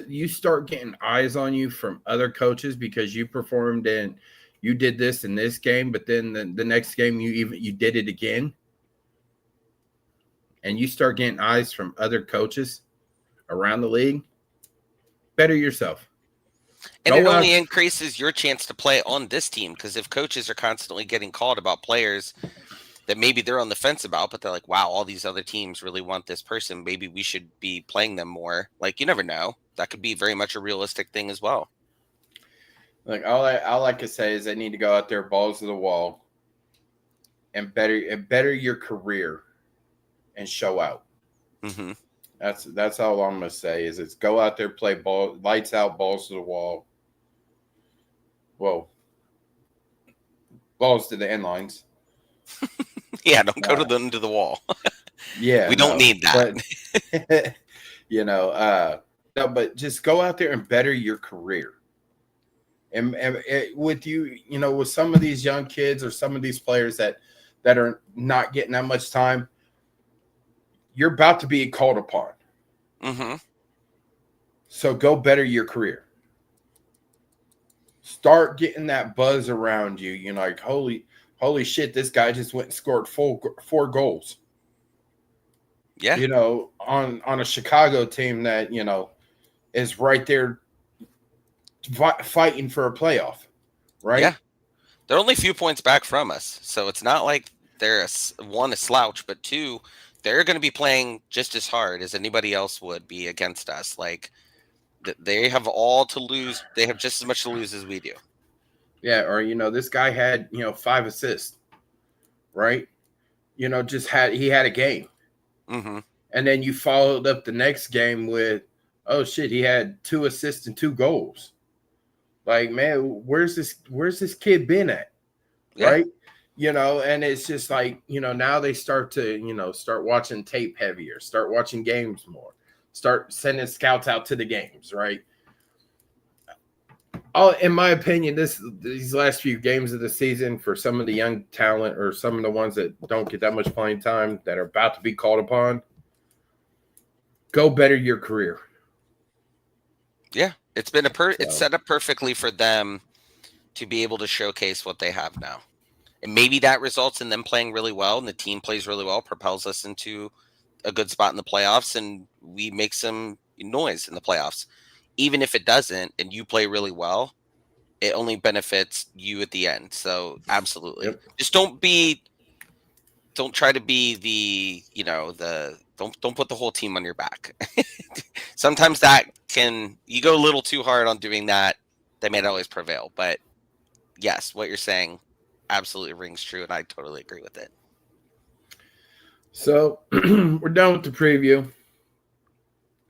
You start getting eyes on you from other coaches because you performed and you did this in this game, but then the next game you did it again. And you start getting eyes from other coaches around the league, better yourself. And it only increases your chance to play on this team, because if coaches are constantly getting called about players that maybe they're on the fence about, but they're like, wow, all these other teams really want this person, maybe we should be playing them more. Like, you never know. That could be very much a realistic thing as well. Like, all I can say is they need to go out there, balls to the wall, and better your career. And show out. Mm-hmm. That's all I'm gonna say. Is it's go out there, play ball, lights out, balls to the wall. Whoa, balls to the end lines. Yeah, don't go to the wall. Yeah, we don't need that. But, no, but just go out there and better your career. And with with some of these young kids or some of these players that are not getting that much time, you're about to be called upon. Mm-hmm. So go better your career. Start getting that buzz around you. Like, holy shit, this guy just went and scored 4 goals. Yeah. On a Chicago team that, is right there fighting for a playoff, right? Yeah. They're only a few points back from us. So it's not like they're one, a slouch, but two, they're going to be playing just as hard as anybody else would be against us. Like, they have all to lose. They have just as much to lose as we do. Yeah. Or, this guy had, 5 assists, right? He had a game. Mm-hmm. And then you followed up the next game with, oh shit, he had 2 assists and 2 goals. Like, man, where's this kid been at? Yeah. Right. And it's just like, now they start to, start watching tape heavier, start watching games more, start sending scouts out to the games, right? In my opinion, these last few games of the season, for some of the young talent or some of the ones that don't get that much playing time that are about to be called upon, go better your career. Yeah, it's been it's set up perfectly for them to be able to showcase what they have now. And maybe that results in them playing really well and the team plays really well, propels us into a good spot in the playoffs, and we make some noise in the playoffs. Even if it doesn't and you play really well, it only benefits you at the end. So absolutely. Yep. Just don't try to be don't put the whole team on your back. Sometimes you go a little too hard on doing that. They may not always prevail, but yes, what you're saying absolutely rings true, and I totally agree with it. So we're done with the preview.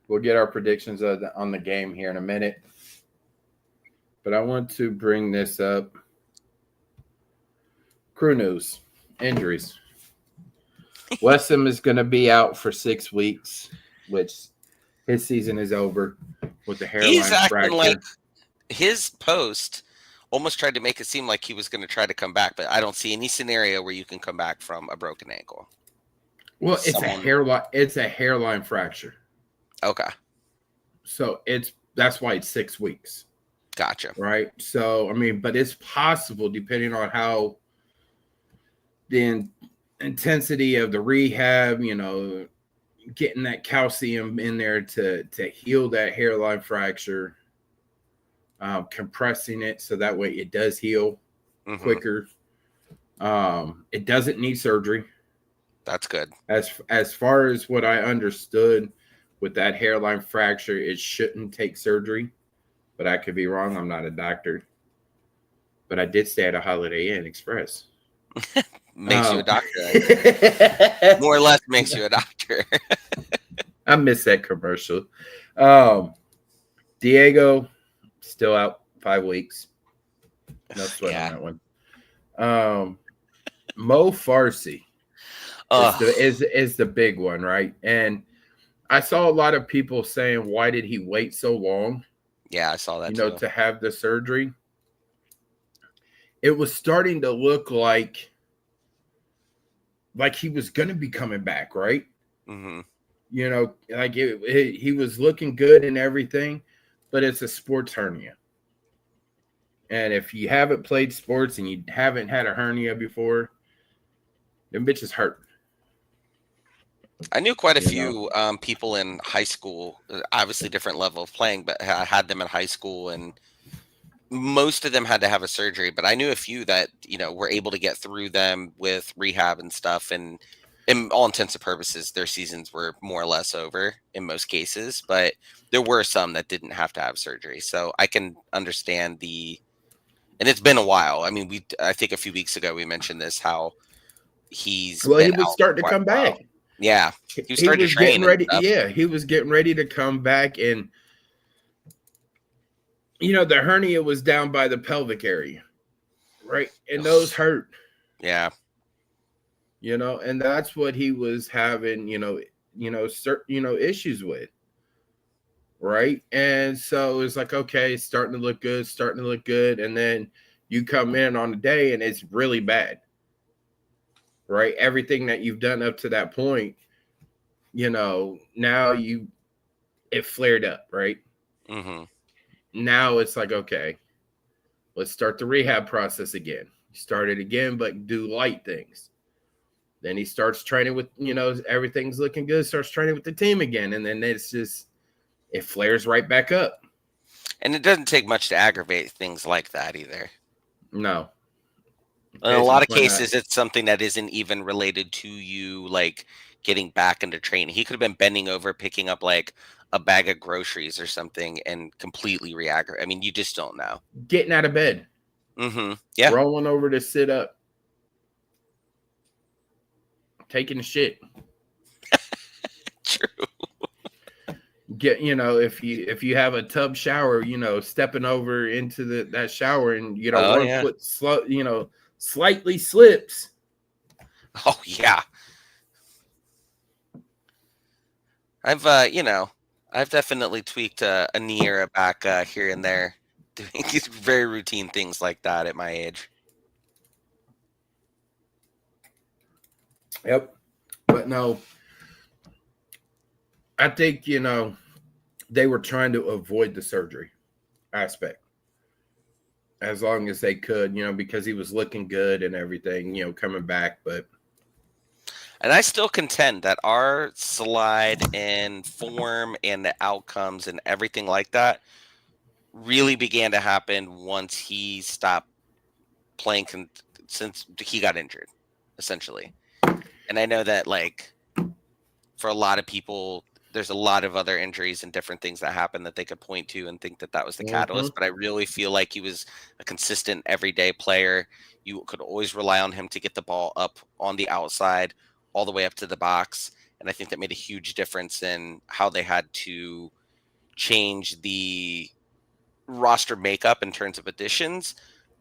We'll get our predictions on the game here in a minute. But I want to bring this up. Crew news, injuries. Westham is going to be out for 6 weeks, which his season is over with the hairline fracture. Like his post almost tried to make it seem like he was going to try to come back, but I don't see any scenario where you can come back from a broken ankle. Well, it's a hairline fracture. Okay. So that's why it's 6 weeks. Gotcha. Right. So, I mean, but it's possible depending on how the intensity of the rehab, getting that calcium in there to heal that hairline fracture, compressing it so that way it does heal quicker. It doesn't need surgery. That's good. As far as what I understood with that hairline fracture, it shouldn't take surgery, but I could be wrong. I'm not a doctor, but I did stay at a Holiday Inn Express. Makes you a doctor. More or less makes you a doctor. I miss that commercial. Diego still out 5 weeks. No sweat on that one. Mo Farsi is the big one, right? And I saw a lot of people saying, why did he wait so long? Yeah, I saw that too. To have the surgery. It was starting to look like he was going to be coming back, right? Mm-hmm. Like he was looking good and everything, but it's a sports hernia. And if you haven't played sports and you haven't had a hernia before, them bitches hurt. I knew quite a few people in high school, obviously different level of playing, but I had them in high school, and most of them had to have a surgery. But I knew a few that, were able to get through them with rehab and stuff. And in all intents and purposes, their seasons were more or less over in most cases. But there were some that didn't have to have surgery. So I can understand and it's been a while. I mean, I think a few weeks ago we mentioned this, how he was starting to come back. Yeah, he was starting to train. Getting ready. Yeah, he was getting ready to come back, and the hernia was down by the pelvic area, right? And those hurt. Yeah. And that's what he was having, certain, issues with, right? And so it's like, okay, it's starting to look good, and then you come in on a day and it's really bad. Right? Everything that you've done up to that point, now it flared up, right? Mm-hmm. Now it's like, okay, let's start the rehab process again. Start it again, but do light things. Then he starts training with, everything's looking good, starts training with the team again. And then it flares right back up. And it doesn't take much to aggravate things like that either. No. In a lot of cases, it's something that isn't even related to you, like getting back into training. He could have been bending over, picking up like a bag of groceries or something, and completely reaggravate. I mean, you just don't know. Getting out of bed. Mm-hmm. Yeah. Rolling over to sit up. Taking a shit. True. If you have a tub shower, stepping over into that shower and one foot slightly slips. Oh yeah. I've definitely tweaked a knee or a back here and there, doing these very routine things like that at my age. Yep. But no, I think, they were trying to avoid the surgery aspect. as long as they could, because he was looking good and everything, coming back. But And I still contend that our slide in form and the outcomes and everything like that really began to happen once he stopped playing since he got injured, essentially. And I know that, like, for a lot of people, there's a lot of other injuries and different things that happen that they could point to and think that that was the catalyst. But I really feel like he was a consistent everyday player. You could always rely on him to get the ball up on the outside, all the way up to the box. And I think that made a huge difference in how they had to change the roster makeup in terms of additions,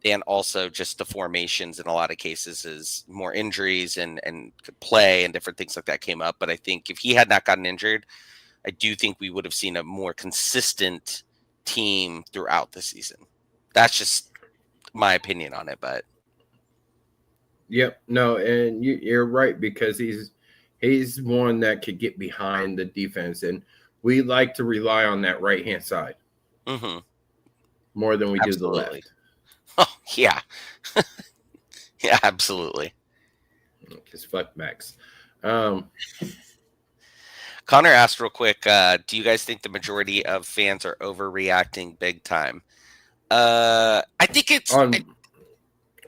and also just the formations in a lot of cases is more injuries and could play and different things like that came up. But I think if he had not gotten injured, I do think we would have seen a more consistent team throughout the season. That's just my opinion on it. But yep, no, and you're right, because he's one that could get behind the defense, and we like to rely on that right hand side more than we do the absolutely. left. Oh, yeah. Yeah, absolutely. Because fuck Max. Connor asked real quick, do you guys think the majority of fans are overreacting big time? I think it's on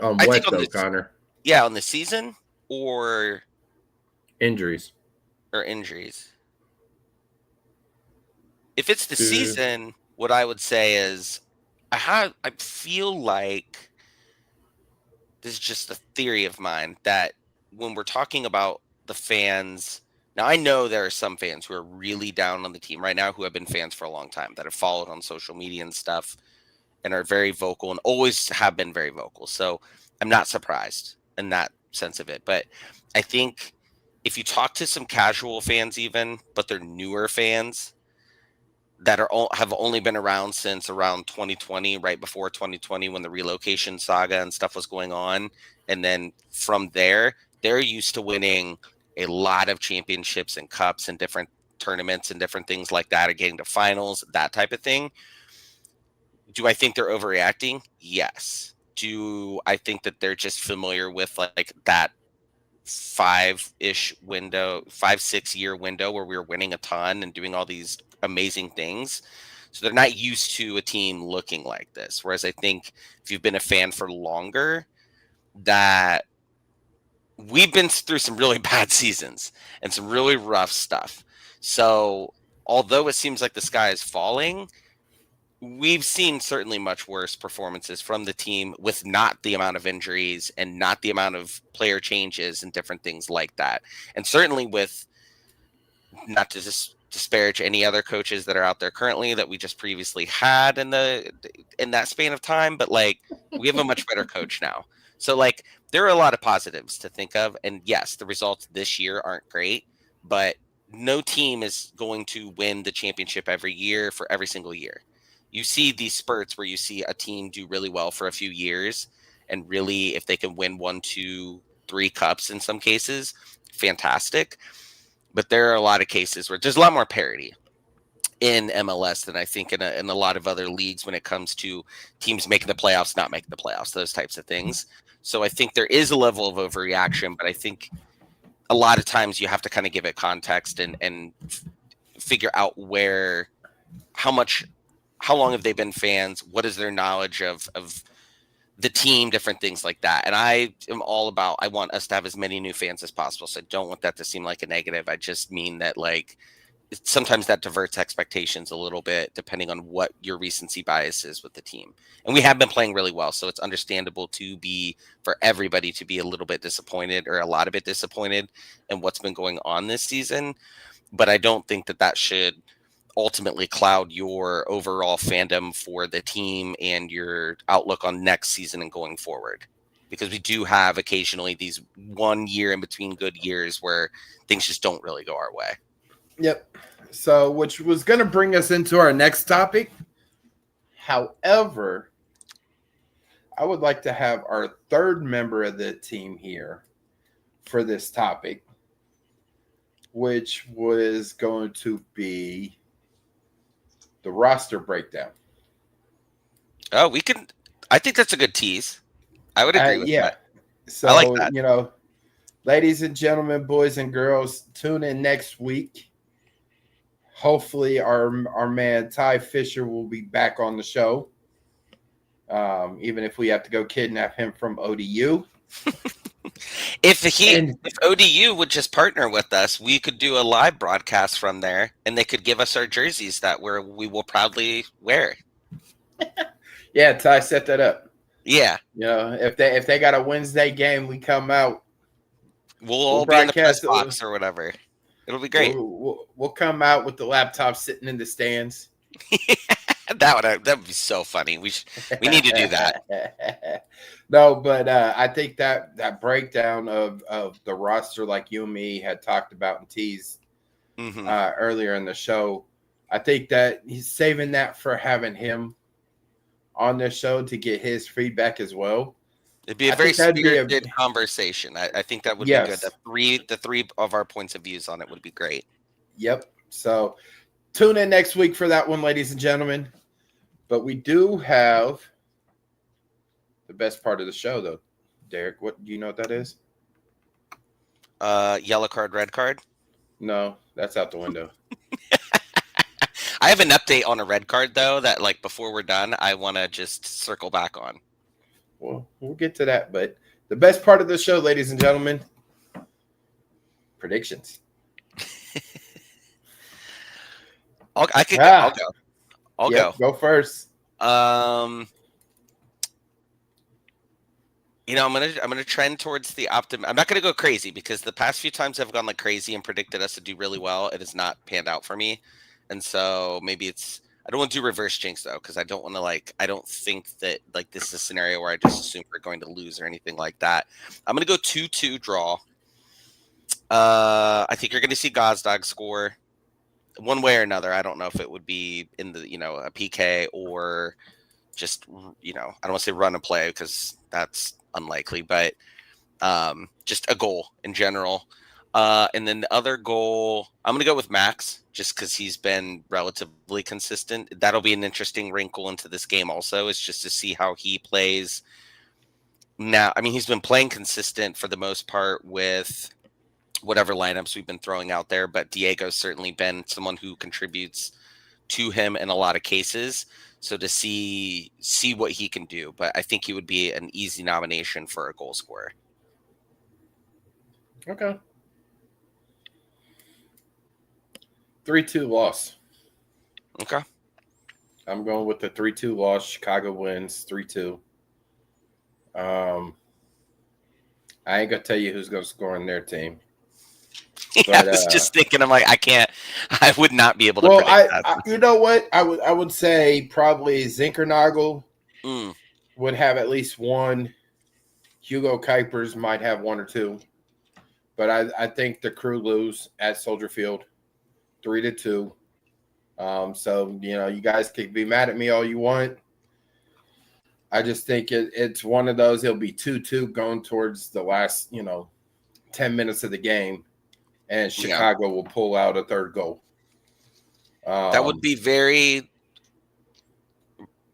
I what think on though, the Connor? yeah, on the season or Injuries. injuries. If it's the Dude. season, what I would say is I feel like this is just a theory of mine that when we're talking about the fans, now I know there are some fans who are really down on the team right now who have been fans for a long time that have followed on social media and stuff and are very vocal and always have been very vocal. So I'm not surprised in that sense of it. But I think if you talk to some casual fans, even, but they're newer fans that have only been around since around 2020, right before 2020, when the relocation saga and stuff was going on, and then from there, they're used to winning a lot of championships and cups and different tournaments and different things like that, or getting to finals, that type of thing. Do I think they're overreacting? Yes. Do I think that they're just familiar with like that 5-6 year window where we were winning a ton and doing all these amazing things? So they're not used to a team looking like this. Whereas I think if you've been a fan for longer, that we've been through some really bad seasons and some really rough stuff. So although it seems like the sky is falling, we've seen certainly much worse performances from the team with not the amount of injuries and not the amount of player changes and different things like that. And certainly with, not to just disparage any other coaches that are out there currently that we just previously had in that span of time, but like we have a much better coach now. So like there are a lot of positives to think of. And yes, the results this year aren't great, but no team is going to win the championship every year for every single year. You see these spurts where you see a team do really well for a few years, and really, if they can win 1, 2, 3 cups in some cases, fantastic. But there are a lot of cases where there's a lot more parity in MLS than I think in a lot of other leagues when it comes to teams making the playoffs, not making the playoffs, those types of things. So I think there is a level of overreaction, but I think a lot of times you have to kind of give it context and figure out how long have they been fans? What is their knowledge of the team, different things like that. And I am all about, I want us to have as many new fans as possible. So I don't want that to seem like a negative. I just mean that like sometimes that diverts expectations a little bit depending on what your recency bias is with the team. And we have been playing really well. So it's understandable for everybody to be a little bit disappointed or a lot of bit disappointed in what's been going on this season. But I don't think that should ultimately cloud your overall fandom for the team and your outlook on next season and going forward, because we do have occasionally these 1 year in between good years where things just don't really go our way. Yep. So, which was going to bring us into our next topic. However, I would like to have our third member of the team here for this topic, which was going to be the roster breakdown. Oh, we can. I think that's a good tease. I would agree with Yeah. that. I like So, that. ladies and gentlemen, boys and girls, tune in next week. Hopefully, our man Ty Fisher will be back on the show. Even if we have to go kidnap him from ODU. And If ODU would just partner with us, we could do a live broadcast from there, and they could give us our jerseys that we will proudly wear. yeah, Ty set that up. Yeah, If they got a Wednesday game, we come out. we'll all be in the press box or whatever. It'll be great. We'll come out with the laptop sitting in the stands. That would be so funny. We need to do that. No, but I think that breakdown of the roster, like you and me had talked about and teased earlier in the show, I think that he's saving that for having him on the show to get his feedback as well. It'd be a very spirited conversation. I think that would be good. The three of our points of views on it would be great. Yep. So tune in next week for that one, ladies and gentlemen. But we do have the best part of the show, though. Derek, what do you know what that is? Yellow card, red card? No, that's out the window. I have an update on a red card, though, that like before we're done, I want to just circle back on. Well, we'll get to that. But the best part of the show, ladies and gentlemen, predictions. I'll go. I'll go. Go first. I'm gonna trend towards the optim. I'm not gonna go crazy because the past few times I've gone like crazy and predicted us to do really well, it has not panned out for me, and so maybe I don't want to do reverse jinx though because I don't want to I don't think that like this is a scenario where I just assume we're going to lose or anything like that. I'm gonna go 2-2 draw. I think you're gonna see Gazdag score. One way or another, I don't know if it would be in the a PK or just I don't want to say run and play because that's unlikely, but just a goal in general. And then the other goal, I'm gonna go with Max just because he's been relatively consistent. That'll be an interesting wrinkle into this game. Also, is just to see how he plays now. I mean, he's been playing consistent for the most part with whatever lineups we've been throwing out there, but Diego's certainly been someone who contributes to him in a lot of cases. So to see what he can do, but I think he would be an easy nomination for a goal scorer. Okay. 3-2 loss. Okay. I'm going with the 3-2 loss. Chicago wins 3-2. I ain't gonna tell you who's gonna score on their team. Yeah, I was just thinking. I'm like, I would not be able to. Well, you know what? I would say probably Zinkernagel would have at least one. Hugo Kuipers might have one or two, but I think the Crew lose at Soldier Field, 3-2. So you guys can be mad at me all you want. I just think it's one of those. It'll be 2-2 going towards the last 10 minutes of the game. And Chicago will pull out a third goal. That would be very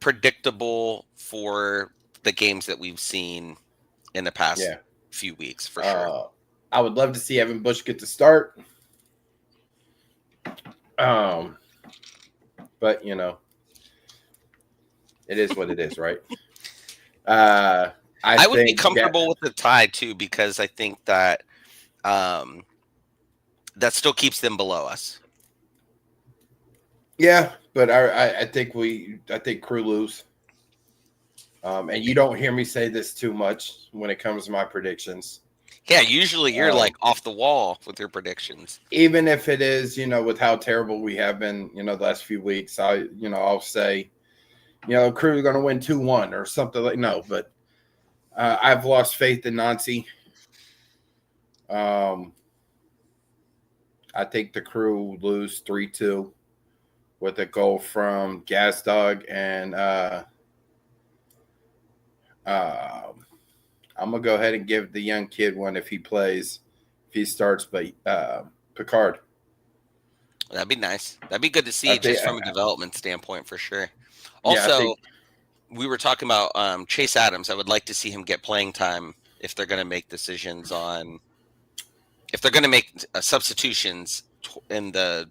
predictable for the games that we've seen in the past few weeks, for sure. I would love to see Evan Bush get the start. But, it is what it is, right? I would be comfortable with the tie, too, because I think that that still keeps them below us. Yeah, but I think Crew lose. And you don't hear me say this too much when it comes to my predictions. Yeah, usually you're like off the wall with your predictions. Even if it is, with how terrible we have been, the last few weeks, I'll say, Crew's going to win 2-1 or something like no, but I've lost faith in Nancy. I think the Crew lose 3-2 with a goal from Gazdag, and I'm gonna go ahead and give the young kid one if he starts, but Picard. That'd be nice. That'd be good to see just from a development standpoint for sure. Also, we were talking about Chase Adams. I would like to see him get playing time if they're going to make decisions on if they're going to make substitutions in the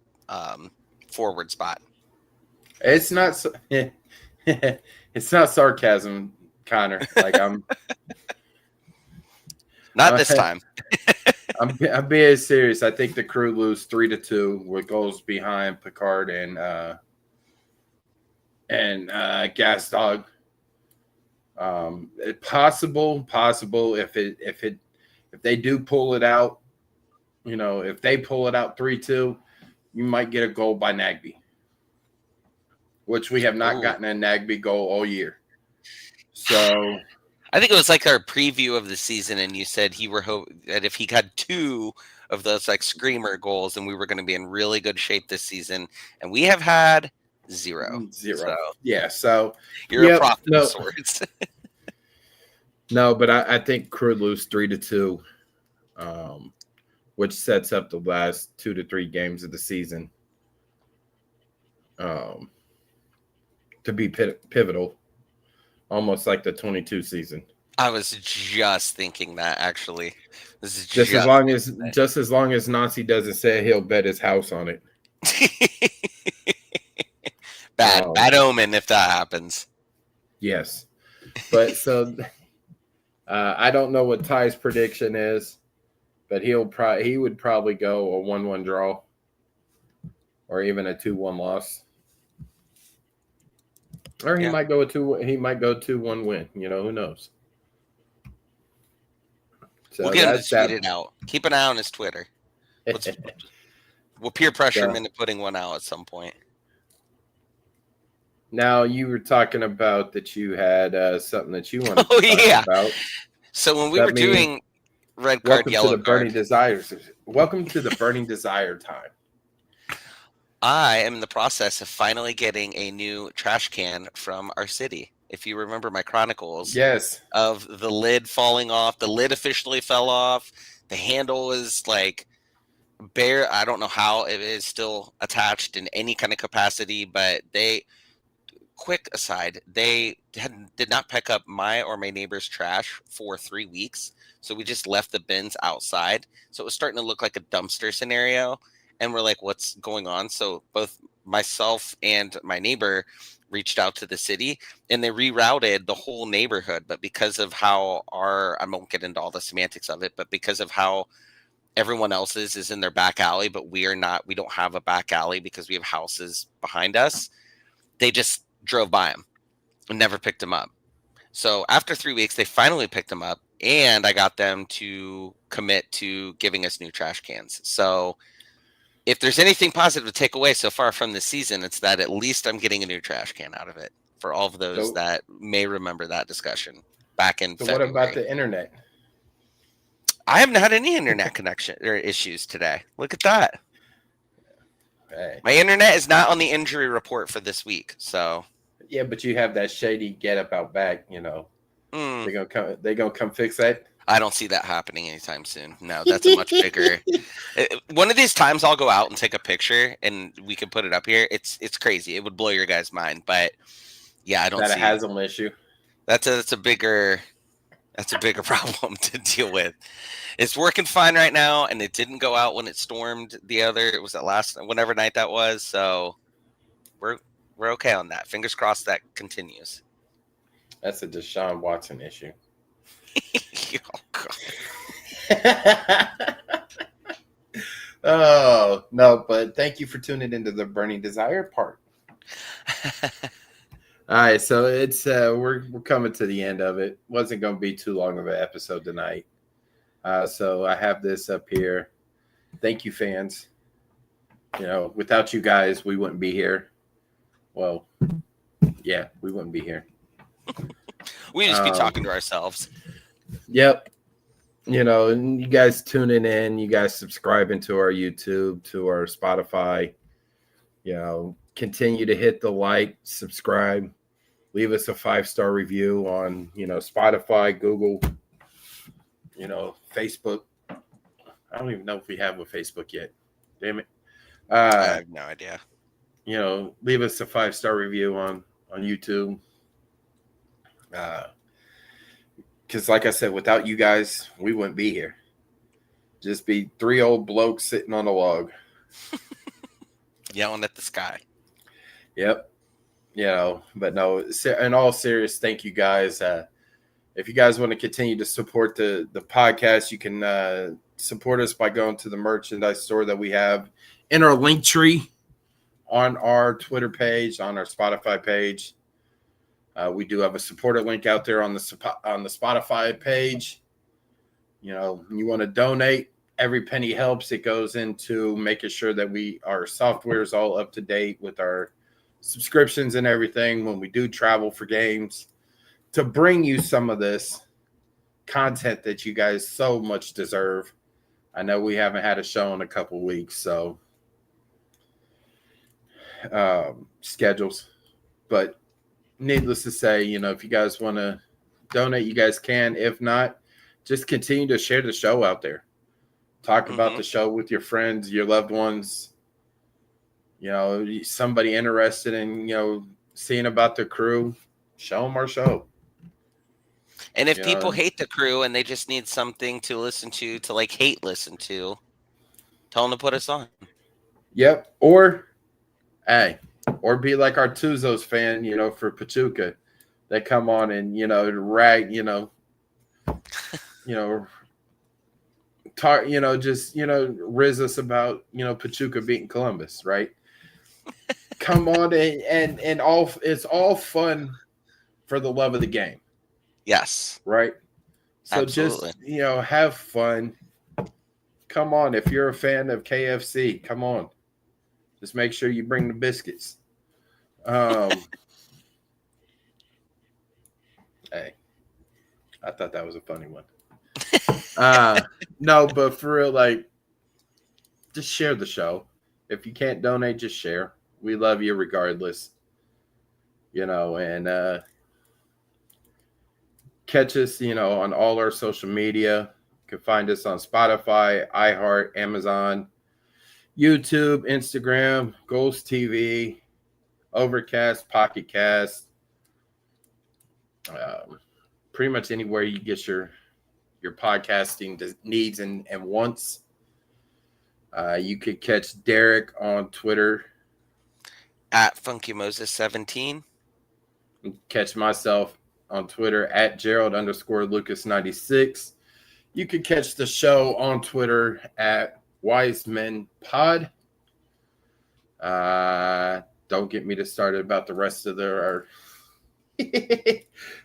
forward spot. It's not. It's not sarcasm, Connor. Like Not this time. I'm being serious. I think the Crew lose 3-2 with goals behind Picard and Gas Dog. Possible if they do pull it out, if they pull it out 3-2, you might get a goal by Nagby, which we have not gotten a Nagby goal all year. So I think it was like our preview of the season, and you said that if he got 2 of those like screamer goals, then we were going to be in really good shape this season, and we have had 0. So, yeah, so you're a prophet of sorts. No, but I think Crew lose 3-2, which sets up the last 2 to 3 games of the season to be pivotal, almost like the 22 season. I was just thinking that, actually. This is just as long as Nazi doesn't say he'll bet his house on it. Bad omen if that happens. Yes, but so I don't know what Ty's prediction is, but he would probably go a 1-1 draw or even a 2-1 loss. Or he might go a 2-1 win. Who knows? So we'll get him to tweet it out. Keep an eye on his Twitter. We'll peer pressure him into putting one out at some point. Now, you were talking about that you had something that you wanted to talk about. So when we were doing red card, yellow card. Welcome to the Burning Desire time. I am in the process of finally getting a new trash can from our city. If you remember my chronicles, yes, of the lid falling off, the lid officially fell off. The handle is like bare. I don't know how it is still attached in any kind of capacity, but quick aside, they did not pick up my or my neighbor's trash for 3 weeks. So we just left the bins outside. So it was starting to look like a dumpster scenario. And we're like, what's going on? So both myself and my neighbor reached out to the city, and they rerouted the whole neighborhood. But because of how I won't get into all the semantics of it, but because of how everyone else's is in their back alley, but we don't have a back alley because we have houses behind us, they just drove by them and never picked them up. So after 3 weeks, they finally picked them up, and I got them to commit to giving us new trash cans. So if there's anything positive to take away so far from this season, it's that at least I'm getting a new trash can out of it for all of those that may remember that discussion back in February. What about the internet? I haven't had any internet connection or issues today. Look at that. Hey. My internet is not on the injury report for this week. So yeah, but you have that shady get up out back, They're gonna come fix that. I don't see that happening anytime soon. No, that's a much bigger. One of these times I'll go out and take a picture and we can put it up here. It's crazy. It would blow your guys' mind, but yeah, I don't see that a Haslam issue. That's a bigger problem to deal with. It's working fine right now, and it didn't go out when it stormed it was whenever night that was. So we're okay on that. Fingers crossed that continues. That's a Deshaun Watson issue. Oh, God. Oh, no, but thank you for tuning into the Burning Desire part. All right, so it's we're coming to the end of it. Wasn't going to be too long of an episode tonight. So I have this up here. Thank you, fans. Without you guys, we wouldn't be here. Well, yeah, we wouldn't be here. We'd just be talking to ourselves. Yep. And you guys tuning in, you guys subscribing to our YouTube, to our Spotify, continue to hit the like, subscribe, leave us a 5-star review on, Spotify, Google, Facebook. I don't even know if we have a Facebook yet. Damn it. I have no idea. Leave us a 5-star review on YouTube. Because, like I said, without you guys, we wouldn't be here. Just be three old blokes sitting on a log. Yelling at the sky. Yep. But no, in all serious, thank you guys. If you guys want to continue to support the podcast, you can support us by going to the merchandise store that we have in our link tree on our Twitter page, on our Spotify page. We do have a supporter link out there on the Spotify page. You want to donate. Every penny helps. It goes into making sure that our software is all up to date with our subscriptions and everything when we do travel for games, to bring you some of this content that you guys so much deserve. I know we haven't had a show in a couple weeks, so schedules. But needless to say, if you guys want to donate, you guys can. If not, just continue to share the show out there. Talk about the show with your friends, your loved ones. Somebody interested in, seeing about the crew, show them our show. And if people hate the crew and they just need something to listen to listen to, tell them to put us on. Yep. Or be like our Tuzos fan, for Pachuca. They come on and, rag, talk, just, riz us about, Pachuca beating Columbus, right? Come on and it's all fun for the love of the game. Yes. Right. So absolutely. Just, have fun. Come on. If you're a fan of KFC, come on. Just make sure you bring the biscuits. Hey, I thought that was a funny one. No, but for real, just share the show. If you can't donate, just share. We love you regardless. And catch us, on all our social media. You can find us on Spotify, iHeart, Amazon, YouTube, Instagram, Ghost TV, Overcast, Pocket Cast. Pretty much anywhere you get your podcasting needs and wants. You could catch Derek on Twitter at FunkyMoses17. Catch myself on Twitter at Gerald_Lucas96. You could catch the show on Twitter at Wisemen Pod. Don't get me started about the rest of the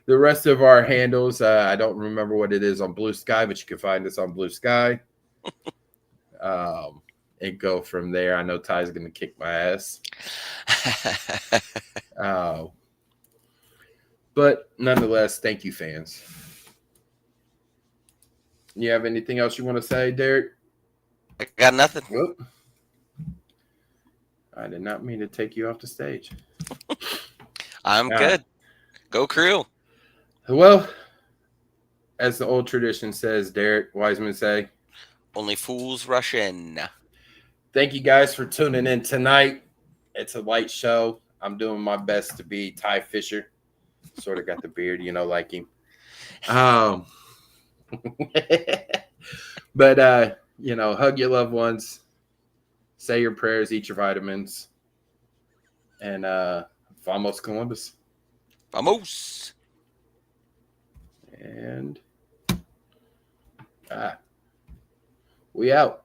rest of our handles. I don't remember what it is on Blue Sky, but you can find us on Blue Sky. And go from there. I know Ty's going to kick my ass. But nonetheless, thank you, fans. You have anything else you want to say, Derek? I got nothing. Whoop. I did not mean to take you off the stage. I'm good. Go crew. Well, as the old tradition says, Derek, Wisemen say, only fools rush in. Thank you guys for tuning in tonight. It's a light show. I'm doing my best to be Ty Fisher. Sort of got the beard, like him. But hug your loved ones, say your prayers, eat your vitamins, and vamos Columbus. Vamos. And we out.